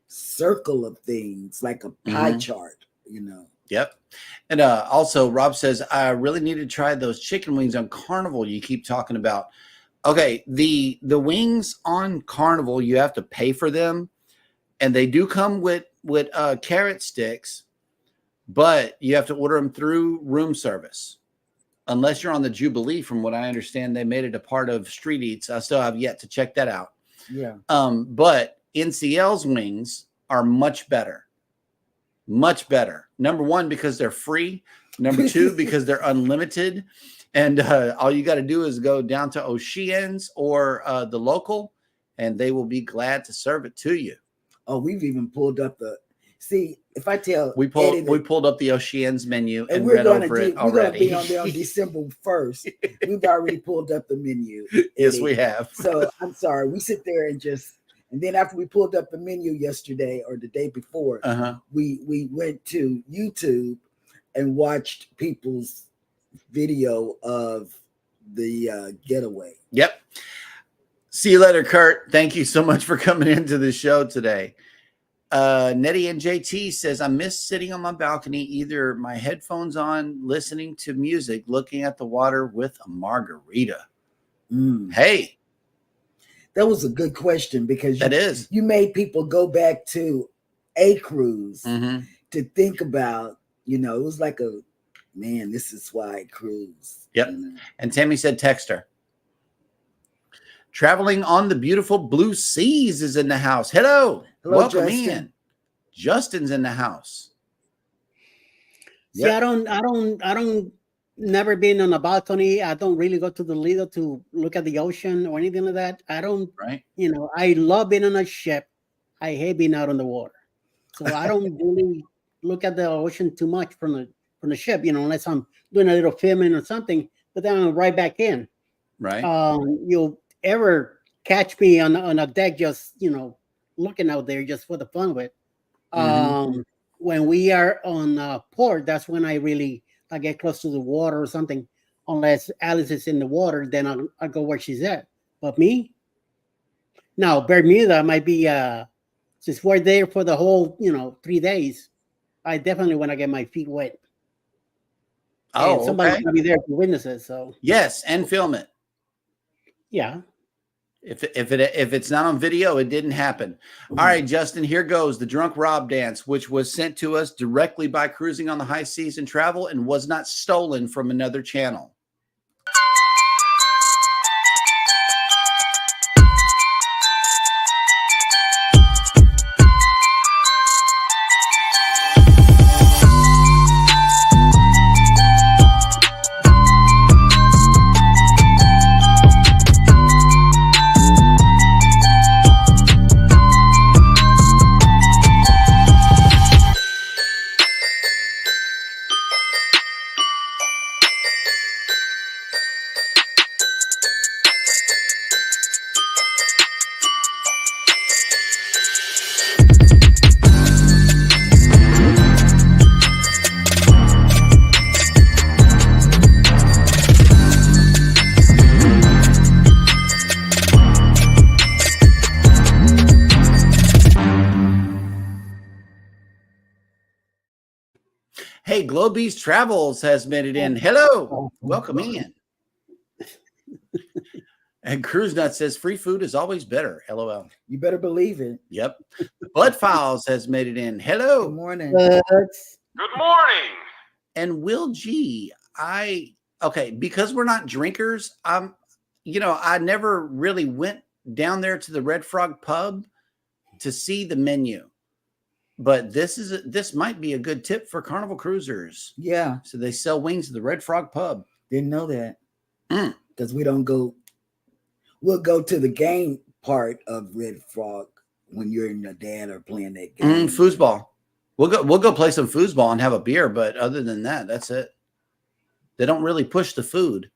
circle of things, like a pie chart, you know. Yep. And also, Rob says, I really need to try those chicken wings on Carnival you keep talking about. Okay, the wings on Carnival, you have to pay for them, and they do come with carrot sticks, but you have to order them through room service. Unless you're on the Jubilee, from what I understand, they made it a part of Street Eats. I still have yet to check that out. Yeah. But NCL's wings are much better. Much better. Number one, because they're free. Number two, because they're unlimited. And all you got to do is go down to O'Shea's or the local, and they will be glad to serve it to you. Oh, we've even pulled up the. See, if I tell we pulled up the O'Shea's menu and we're read over it already. We're going to be on there on December 1st. We've already pulled up the menu. Yes, we have. So I'm sorry. We sit there and then after we pulled up the menu yesterday or the day before, we went to YouTube and watched people's video of the getaway. Yep. See you later, Kurt. Thank you so much for coming into the show today. Nettie and JT says, I miss sitting on my balcony, either my headphones on, listening to music, looking at the water with a margarita. Hey. That was a good question because you made people go back to a cruise to think about, it was like this is why I cruise. Yep. And Tammy said, text her. Traveling on the beautiful blue seas is in the house. Hello. Welcome Justin. in. Justin's in the house. See, I don't never been on a balcony. I don't really go to the Lido to look at the ocean or anything like that. I don't, I love being on a ship. I hate being out on the water. So I don't really look at the ocean too much from the ship, unless I'm doing a little filming or something, but then I'm right back in. Right. You'll ever catch me on a deck, just, looking out there just for the fun of it. When we are on port, that's when I get close to the water or something. Unless Alice is in the water, then I'll go where she's at. But me, now Bermuda might be since we're there for the whole 3 days. I definitely want to get my feet wet. Oh, and somebody's gonna be there to witness it. So yes, and film it. Yeah. If it's not on video, it didn't happen. All right, Justin, here goes the Drunk Rob dance, which was sent to us directly by Cruising on the High Seas and Travel and was not stolen from another channel. Hey, Globees Travels has made it in. Hello. Welcome in. And Cruise Nut says free food is always better. LOL. You better believe it. Yep. Bud Files has made it in. Hello. Good morning. Good morning. And Will G, because we're not drinkers, I never really went down there to the Red Frog pub to see the menu. But this might be a good tip for Carnival cruisers. Yeah. So they sell wings at the Red Frog pub. Didn't know that. Because we don't go. We'll go to the game part of Red Frog when you're in the dad or playing that game. Foosball. We'll go play some foosball and have a beer, but other than that, that's it. They don't really push the food.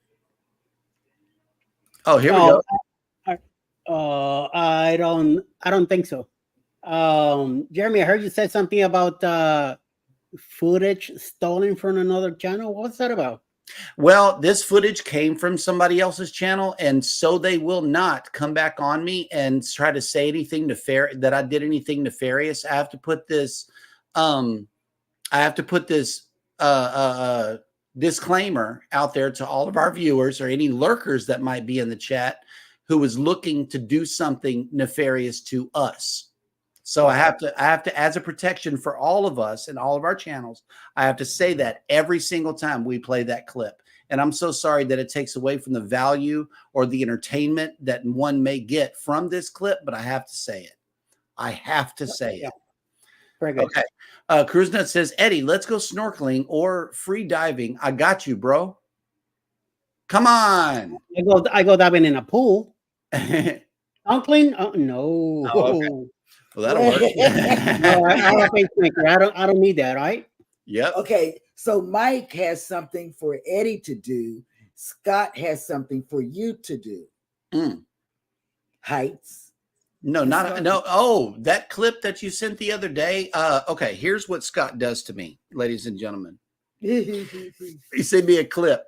Oh, here we go. I don't think so. Jeremy, I heard you said something about footage stolen from another channel. What's that about? Well, this footage came from somebody else's channel, and so they will not come back on me and try to say anything that I did anything nefarious. I have to put this I have to put this disclaimer out there to all of our viewers or any lurkers that might be in the chat who is looking to do something nefarious to us. So I have to, as a protection for all of us and all of our channels, I have to say that every single time we play that clip. And I'm so sorry that it takes away from the value or the entertainment that one may get from this clip, but I have to say it. I have to say it. Very good. Okay. Cruise Nut says, Eddie, let's go snorkeling or free diving. I got you, bro. Come on. I go diving in a pool. Oh, Unclean? No. okay. Well, that'll work. No, I'm a pacemaker. I don't need that, right? Yep. Okay, so Mike has something for Eddie to do. Scott has something for you to do. Heights. No, no. Oh, that clip that you sent the other day. Okay, here's what Scott does to me, ladies and gentlemen. He sent me a clip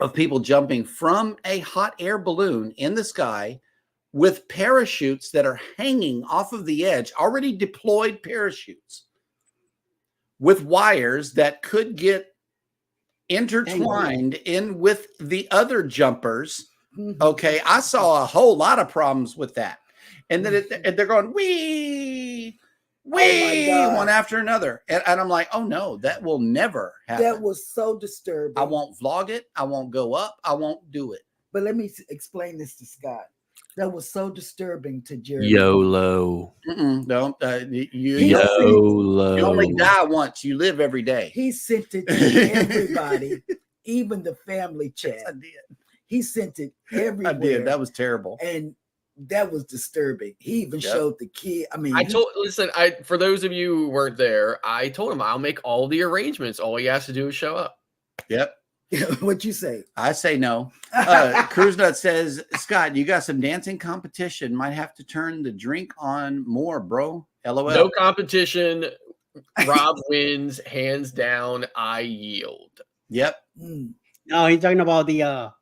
of people jumping from a hot air balloon in the sky with parachutes that are hanging off of the edge, already deployed parachutes with wires that could get intertwined in with the other jumpers. Okay, I saw a whole lot of problems with that. And then they're going, wee, one after another. And I'm like, oh no, that will never happen. That was so disturbing. I won't vlog it. I won't go up. I won't do it. But let me explain this to Scott. That was so disturbing to Jeremy. YOLO. Don't. YOLO. You only die once. You live every day. He sent it to everybody, even the family chat. I did. He sent it everywhere. I did. That was terrible. And that was disturbing. He even showed the kid. I mean, for those of you who weren't there, I told him I'll make all the arrangements. All he has to do is show up. Yep. What'd you say? I say no. Cruise Nut says, Scott, you got some dancing competition. Might have to turn the drink on more, bro. LOL. No competition. Rob wins, hands down. I yield. Yep. No, he's talking about the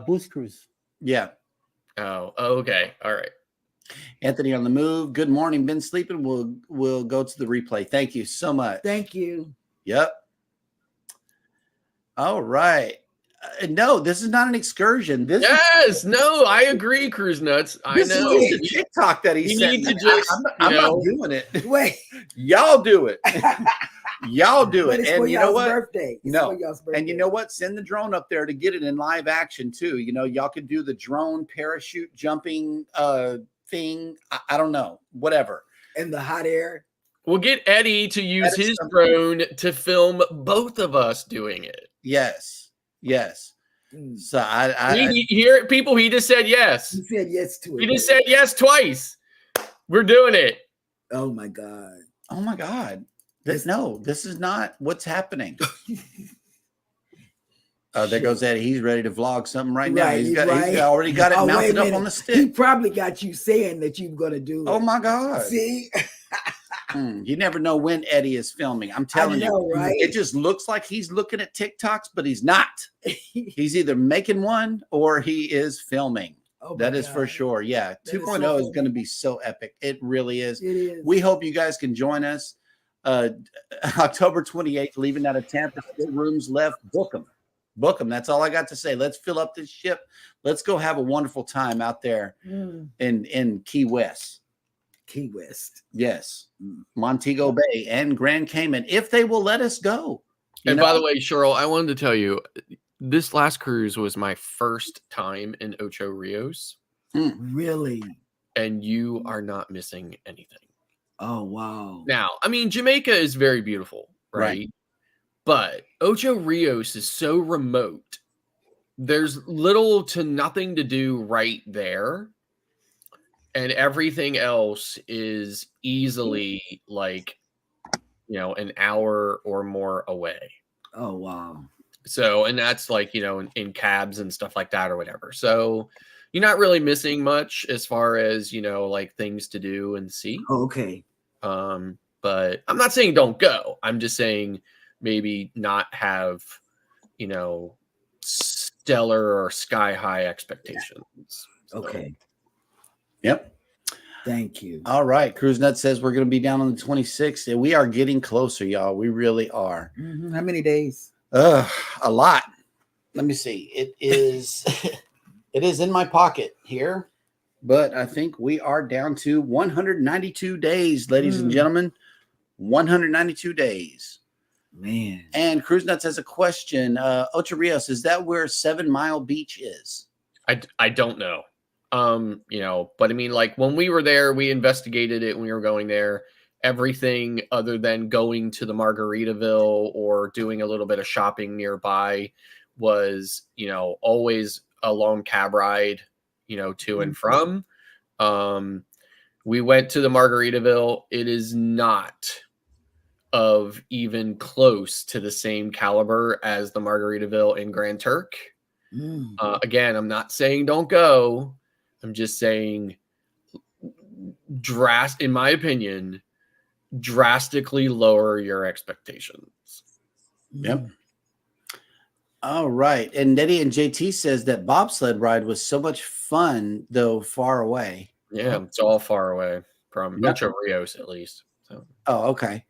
boost cruise. Yeah. Oh, okay. All right. Anthony on the move. Good morning. Been sleeping. We'll go to the replay. Thank you so much. Thank you. Yep. All right. No, this is not an excursion. I agree, Cruise Nuts. I know. This is a TikTok that he sent. Need to just, I'm not doing it. Wait. Y'all do it. Y'all do it. And you know what? Birthday. And you know what? Send the drone up there to get it in live action too. You know, y'all could do the drone parachute jumping thing. I don't know. Whatever. In the hot air. We'll get Eddie to use his drone to film both of us doing it. Yes. So he hear people. He just said yes. He said yes to it. He just said yes twice. We're doing it. Oh my god. This is not what's happening. There goes Eddie. He's ready to vlog something right now. He's already got it mounted up on the stick. He probably got you saying that you were going to do it. Oh my god. See? You never know when Eddie is filming. I'm telling you, right? It just looks like he's looking at TikToks, but he's not. He's either making one or he is filming. That is for sure. Yeah. 2.0 is going to be so epic. It really is. It is. We hope you guys can join us. October 28th, leaving out of Tampa. Still rooms left. Book them. That's all I got to say. Let's fill up this ship. Let's go have a wonderful time out there in Key West. Key West. Yes. Montego Bay and Grand Cayman, if they will let us go. And by the way, Cheryl, I wanted to tell you, this last cruise was my first time in Ocho Rios. Really? And you are not missing anything. Oh, wow. Now, I mean, Jamaica is very beautiful, right? But Ocho Rios is so remote. There's little to nothing to do right there. And everything else is easily like, an hour or more away. Oh, wow. So, and that's like, in cabs and stuff like that or whatever. So you're not really missing much as far as, like things to do and see. Oh, okay. But I'm not saying don't go. I'm just saying maybe not have, stellar or sky high expectations. Okay. Yep. Thank you. All right. Cruise Nut says we're going to be down on the 26th, and we are getting closer, y'all. We really are. How many days? A lot. Let me see. It is it is in my pocket here, but I think we are down to 192 days, ladies and gentlemen. 192 days. Man. And Cruise Nuts has a question. Ocho Rios, is that where 7 Mile Beach is? I don't know. But I mean, like when we were there, we investigated it when we were going there. Everything other than going to the Margaritaville or doing a little bit of shopping nearby was, always a long cab ride, to and from. We went to the Margaritaville. It is not of even close to the same caliber as the Margaritaville in Grand Turk. Again, I'm not saying don't go. I'm just saying, in my opinion, drastically lower your expectations. Yep. All right. And Nettie and JT says that bobsled ride was so much fun, though far away. Yeah, it's all far away from Ocho Rios, at least. So. Oh, okay.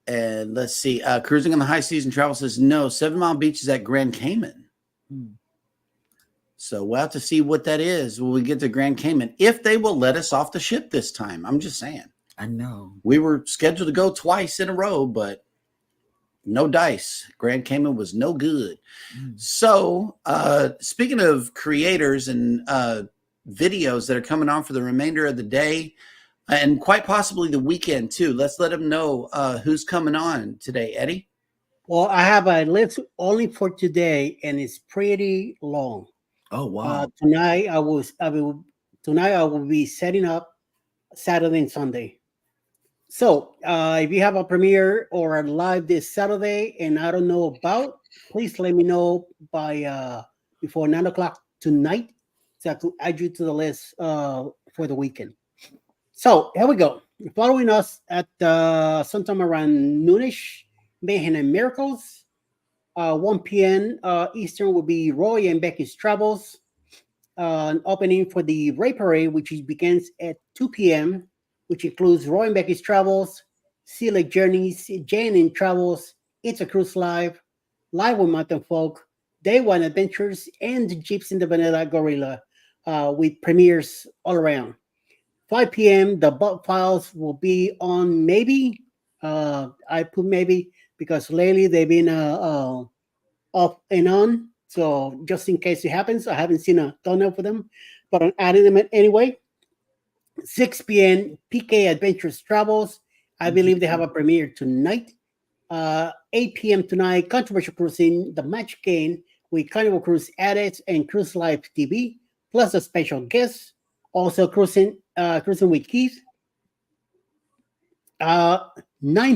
And let's see. Cruising on the High Season Travel says no. 7 Mile Beach is at Grand Cayman. So we'll have to see what that is when we get to Grand Cayman, if they will let us off the ship this time. I'm just saying. I know. We were scheduled to go twice in a row, but no dice. Grand Cayman was no good. So speaking of creators and videos that are coming on for the remainder of the day and quite possibly the weekend too, let's let them know who's coming on today, Eddie. Well, I have a list only for today, and it's pretty long. Oh wow! Tonight I will be setting up Saturday and Sunday. So if you have a premiere or a live this Saturday and I don't know about, please let me know by before 9:00 tonight, so I could add you to the list for the weekend. So here we go. Following us at sometime around noonish, Mayhem and Miracles. 1 p.m. Eastern will be Roy and Becky's Travels. An opening for the Ray Parade, which begins at 2 p.m., which includes Roy and Becky's Travels, Sea Lake Journeys, Jane and Travels, It's a Cruise Live with Mountain Folk, Day One Adventures, and the Jeeps in the Vanilla Gorilla with premieres all around. 5 p.m., the Bug Files will be on maybe. I put maybe because lately they've been off and on. So just in case it happens, I haven't seen a thumbnail for them, but I'm adding them anyway. 6 p.m. PK Adventures Travels. I believe they have a premiere tonight. 8 p.m. tonight, Controversial Cruising, the Match Game with Carnival Cruise Addicts and Cruise Live TV, plus a special guest. Also Cruising with Keith. 9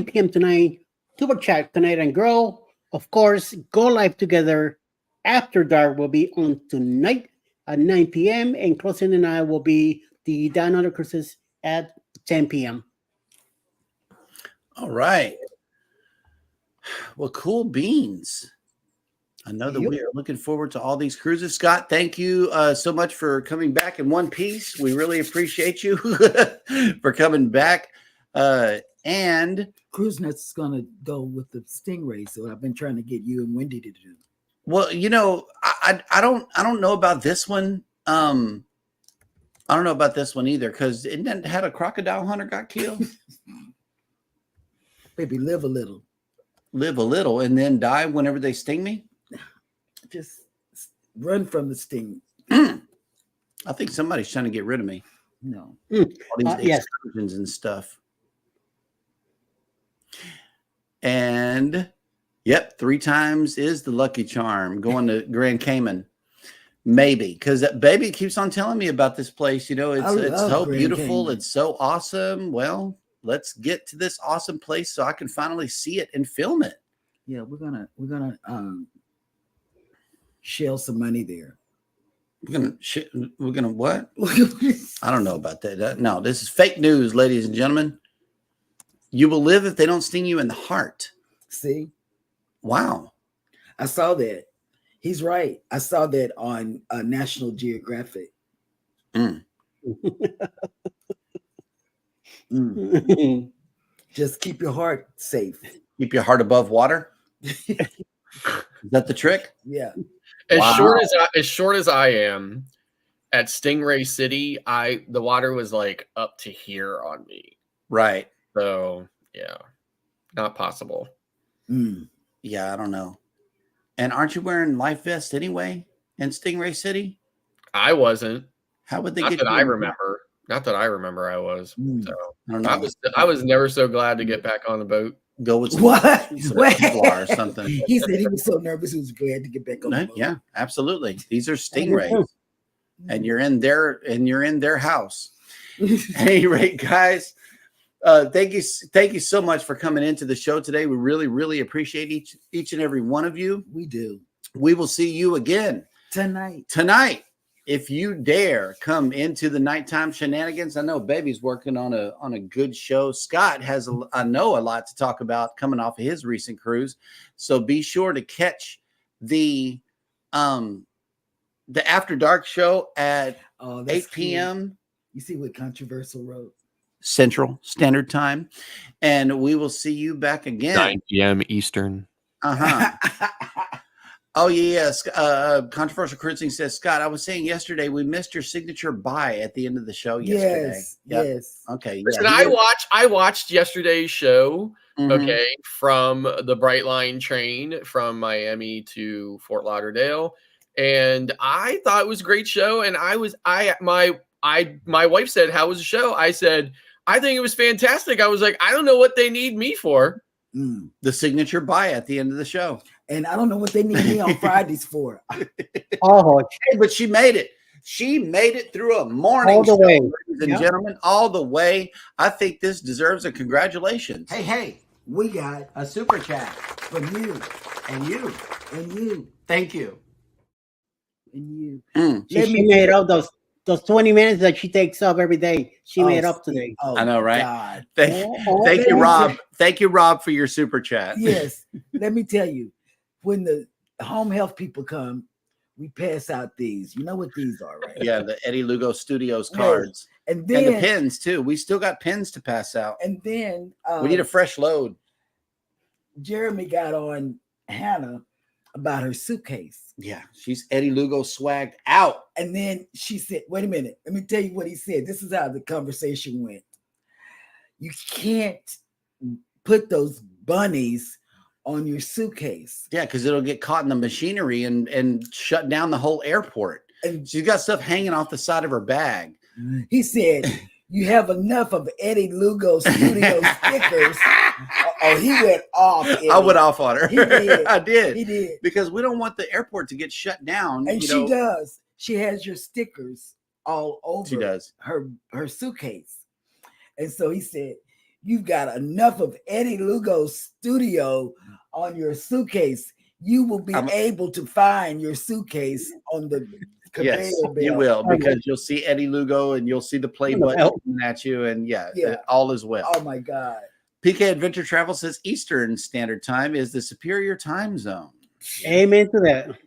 p.m. tonight, Tuber Chat Tonight and Grow. Of course, Go Live Together After Dark will be on tonight at 9 p.m. and Closing and I will be the Down Under Cruises at 10 p.m. All right. Well, cool beans. I know that we are looking forward to all these cruises. Scott, thank you so much for coming back in one piece. We really appreciate you for coming back. And Cruise Nuts is going to go with the Stingray, so I've been trying to get you and Wendy to do. Well, I don't know about this one. I don't know about this one either, because it didn't had a crocodile hunter got killed. Baby, live a little, and then die whenever they sting me. Just run from the sting. I think somebody's trying to get rid of me. No, all these excursions and stuff. And yep, 3 times is the lucky charm going to Grand Cayman. Maybe, because that baby keeps on telling me about this place. It's so beautiful. Cayman. It's so awesome. Well, let's get to this awesome place so I can finally see it and film it. Yeah, we're gonna shell some money there. We're gonna what? I don't know about that. No, this is fake news, ladies and gentlemen. You will live if they don't sting you in the heart. See? Wow. I saw that. He's right. I saw that on National Geographic. Mm. Just keep your heart safe. Keep your heart above water. Is that the trick? Yeah. As Wow. short as I am, at Stingray City, the water was like up to here on me. Right. So yeah, not possible. Mm. Yeah, I don't know. And aren't you wearing life vest anyway in Stingray City? I wasn't. How would they Not get that you? I remember. Not that I remember I was. Mm. So I don't know. I was never so glad to get back on the boat. Go with some, What? some What? Kevlar or something. He said he was so nervous he was glad to get back on the boat. Yeah, absolutely. These are Stingrays, and you're in their house. At any rate, guys, thank you so much for coming into the show today. We really appreciate each and every one of you. We do. We will see you again Tonight. if you dare come into the nighttime shenanigans. I know Baby's working on a good show. Scott has I know a lot to talk about coming off of his recent cruise, so be sure to catch the After Dark show at 8 p.m. You see what Controversial wrote? Central Standard Time, and we will see you back again 9 p.m. Eastern. Oh yes. Controversial Cruising says, Scott, I was saying yesterday we missed your signature buy at the end of the show yesterday. Yes. Okay. Listen, yeah. I watched yesterday's show. Mhm. Okay, from the Brightline train from Miami to Fort Lauderdale, and I thought it was a great show. And my wife said, "How was the show?" I said, "I think it was fantastic." I was like, "I don't know what they need me for." The signature buy at the end of the show. And I don't know what they need me on Fridays for. Oh, Hey, but she made it. She made it through a morning all the show, way. ladies and Yeah. gentlemen, all the way. I think this deserves a congratulations. Hey, we got A super chat. from you And you. and you Thank you. and you. She made up those 20 minutes that she takes up every day. She made up today. Oh, I know, right? God. Thank you, Rob. Thank you, Rob, for your super chat. Yes. Let me tell you, when the home health people come, we pass out these. You know what these are, right? Yeah, the Eddie Lugo Studios Yes. cards. And And then the pins, too. We still got pins to pass out. and then We need a fresh load. Jeremy got on Hannah about her suitcase. Yeah, she's Eddie Lugo swagged out. And then she said, wait a minute, let me tell you what he said. This is how the conversation went. You can't put those bunnies on your suitcase. Yeah, because it'll get caught in the machinery and shut down the whole airport. And She's got stuff hanging off the side of her bag. he said, you have enough of Eddie Lugo Studio stickers. Oh, he went off. Eddie. I went off on her. He did. I did. He did. Because we don't want the airport to get shut down. And she does. She has your stickers all over She does. her suitcase. And so he said, you've got enough of Eddie Lugo Studio on your suitcase. You will be able to find your suitcase on the conveyor Yes, belt. you will, because you'll see Eddie Lugo and you'll see the play button coming at you, and all is well. Oh my God. PK Adventure Travel says Eastern Standard Time is the superior time zone. Amen to that.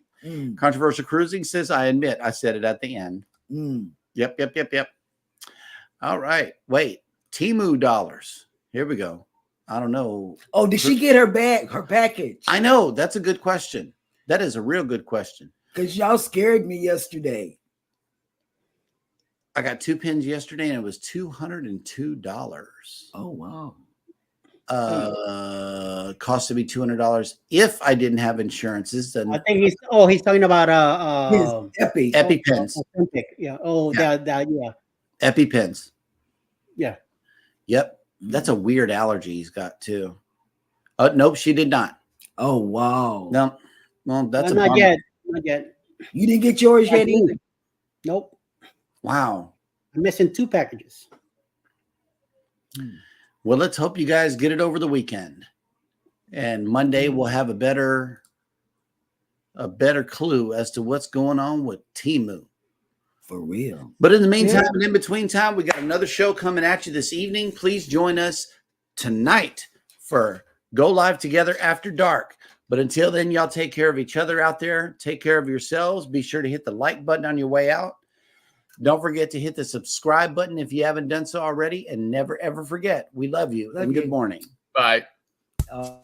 Controversial Cruising says, I admit, I said it at the end. Yep. All right. Wait. Temu dollars. Here we go. I don't know. Oh, did she get her package? I know. That's a good question. That is a real good question. Because y'all scared me yesterday. I got 2 pins yesterday and it was $202. Oh, wow. Costed me $200 if I didn't have insurance. This is I think he's talking about His EpiPens. Yeah. Yeah. EpiPens. Yeah. Yep. That's a weird allergy he's got too. Nope, she did not. Oh, wow. No. Well, that's not yet. Not yet. You didn't get yours yet either? Nope. Wow. I'm missing 2 packages. Well, let's hope you guys get it over the weekend. And Monday we'll have a better clue as to what's going on with Temu. For real. But in the meantime, and in between time, we got another show coming at you this evening. Please join us tonight for Go Live Together After Dark. But until then, y'all take care of each other out there. Take care of yourselves. Be sure to hit the like button on your way out. Don't forget to hit the subscribe button if you haven't done so already. And never, ever forget, we love you. Love and you. good morning. Bye. Uh,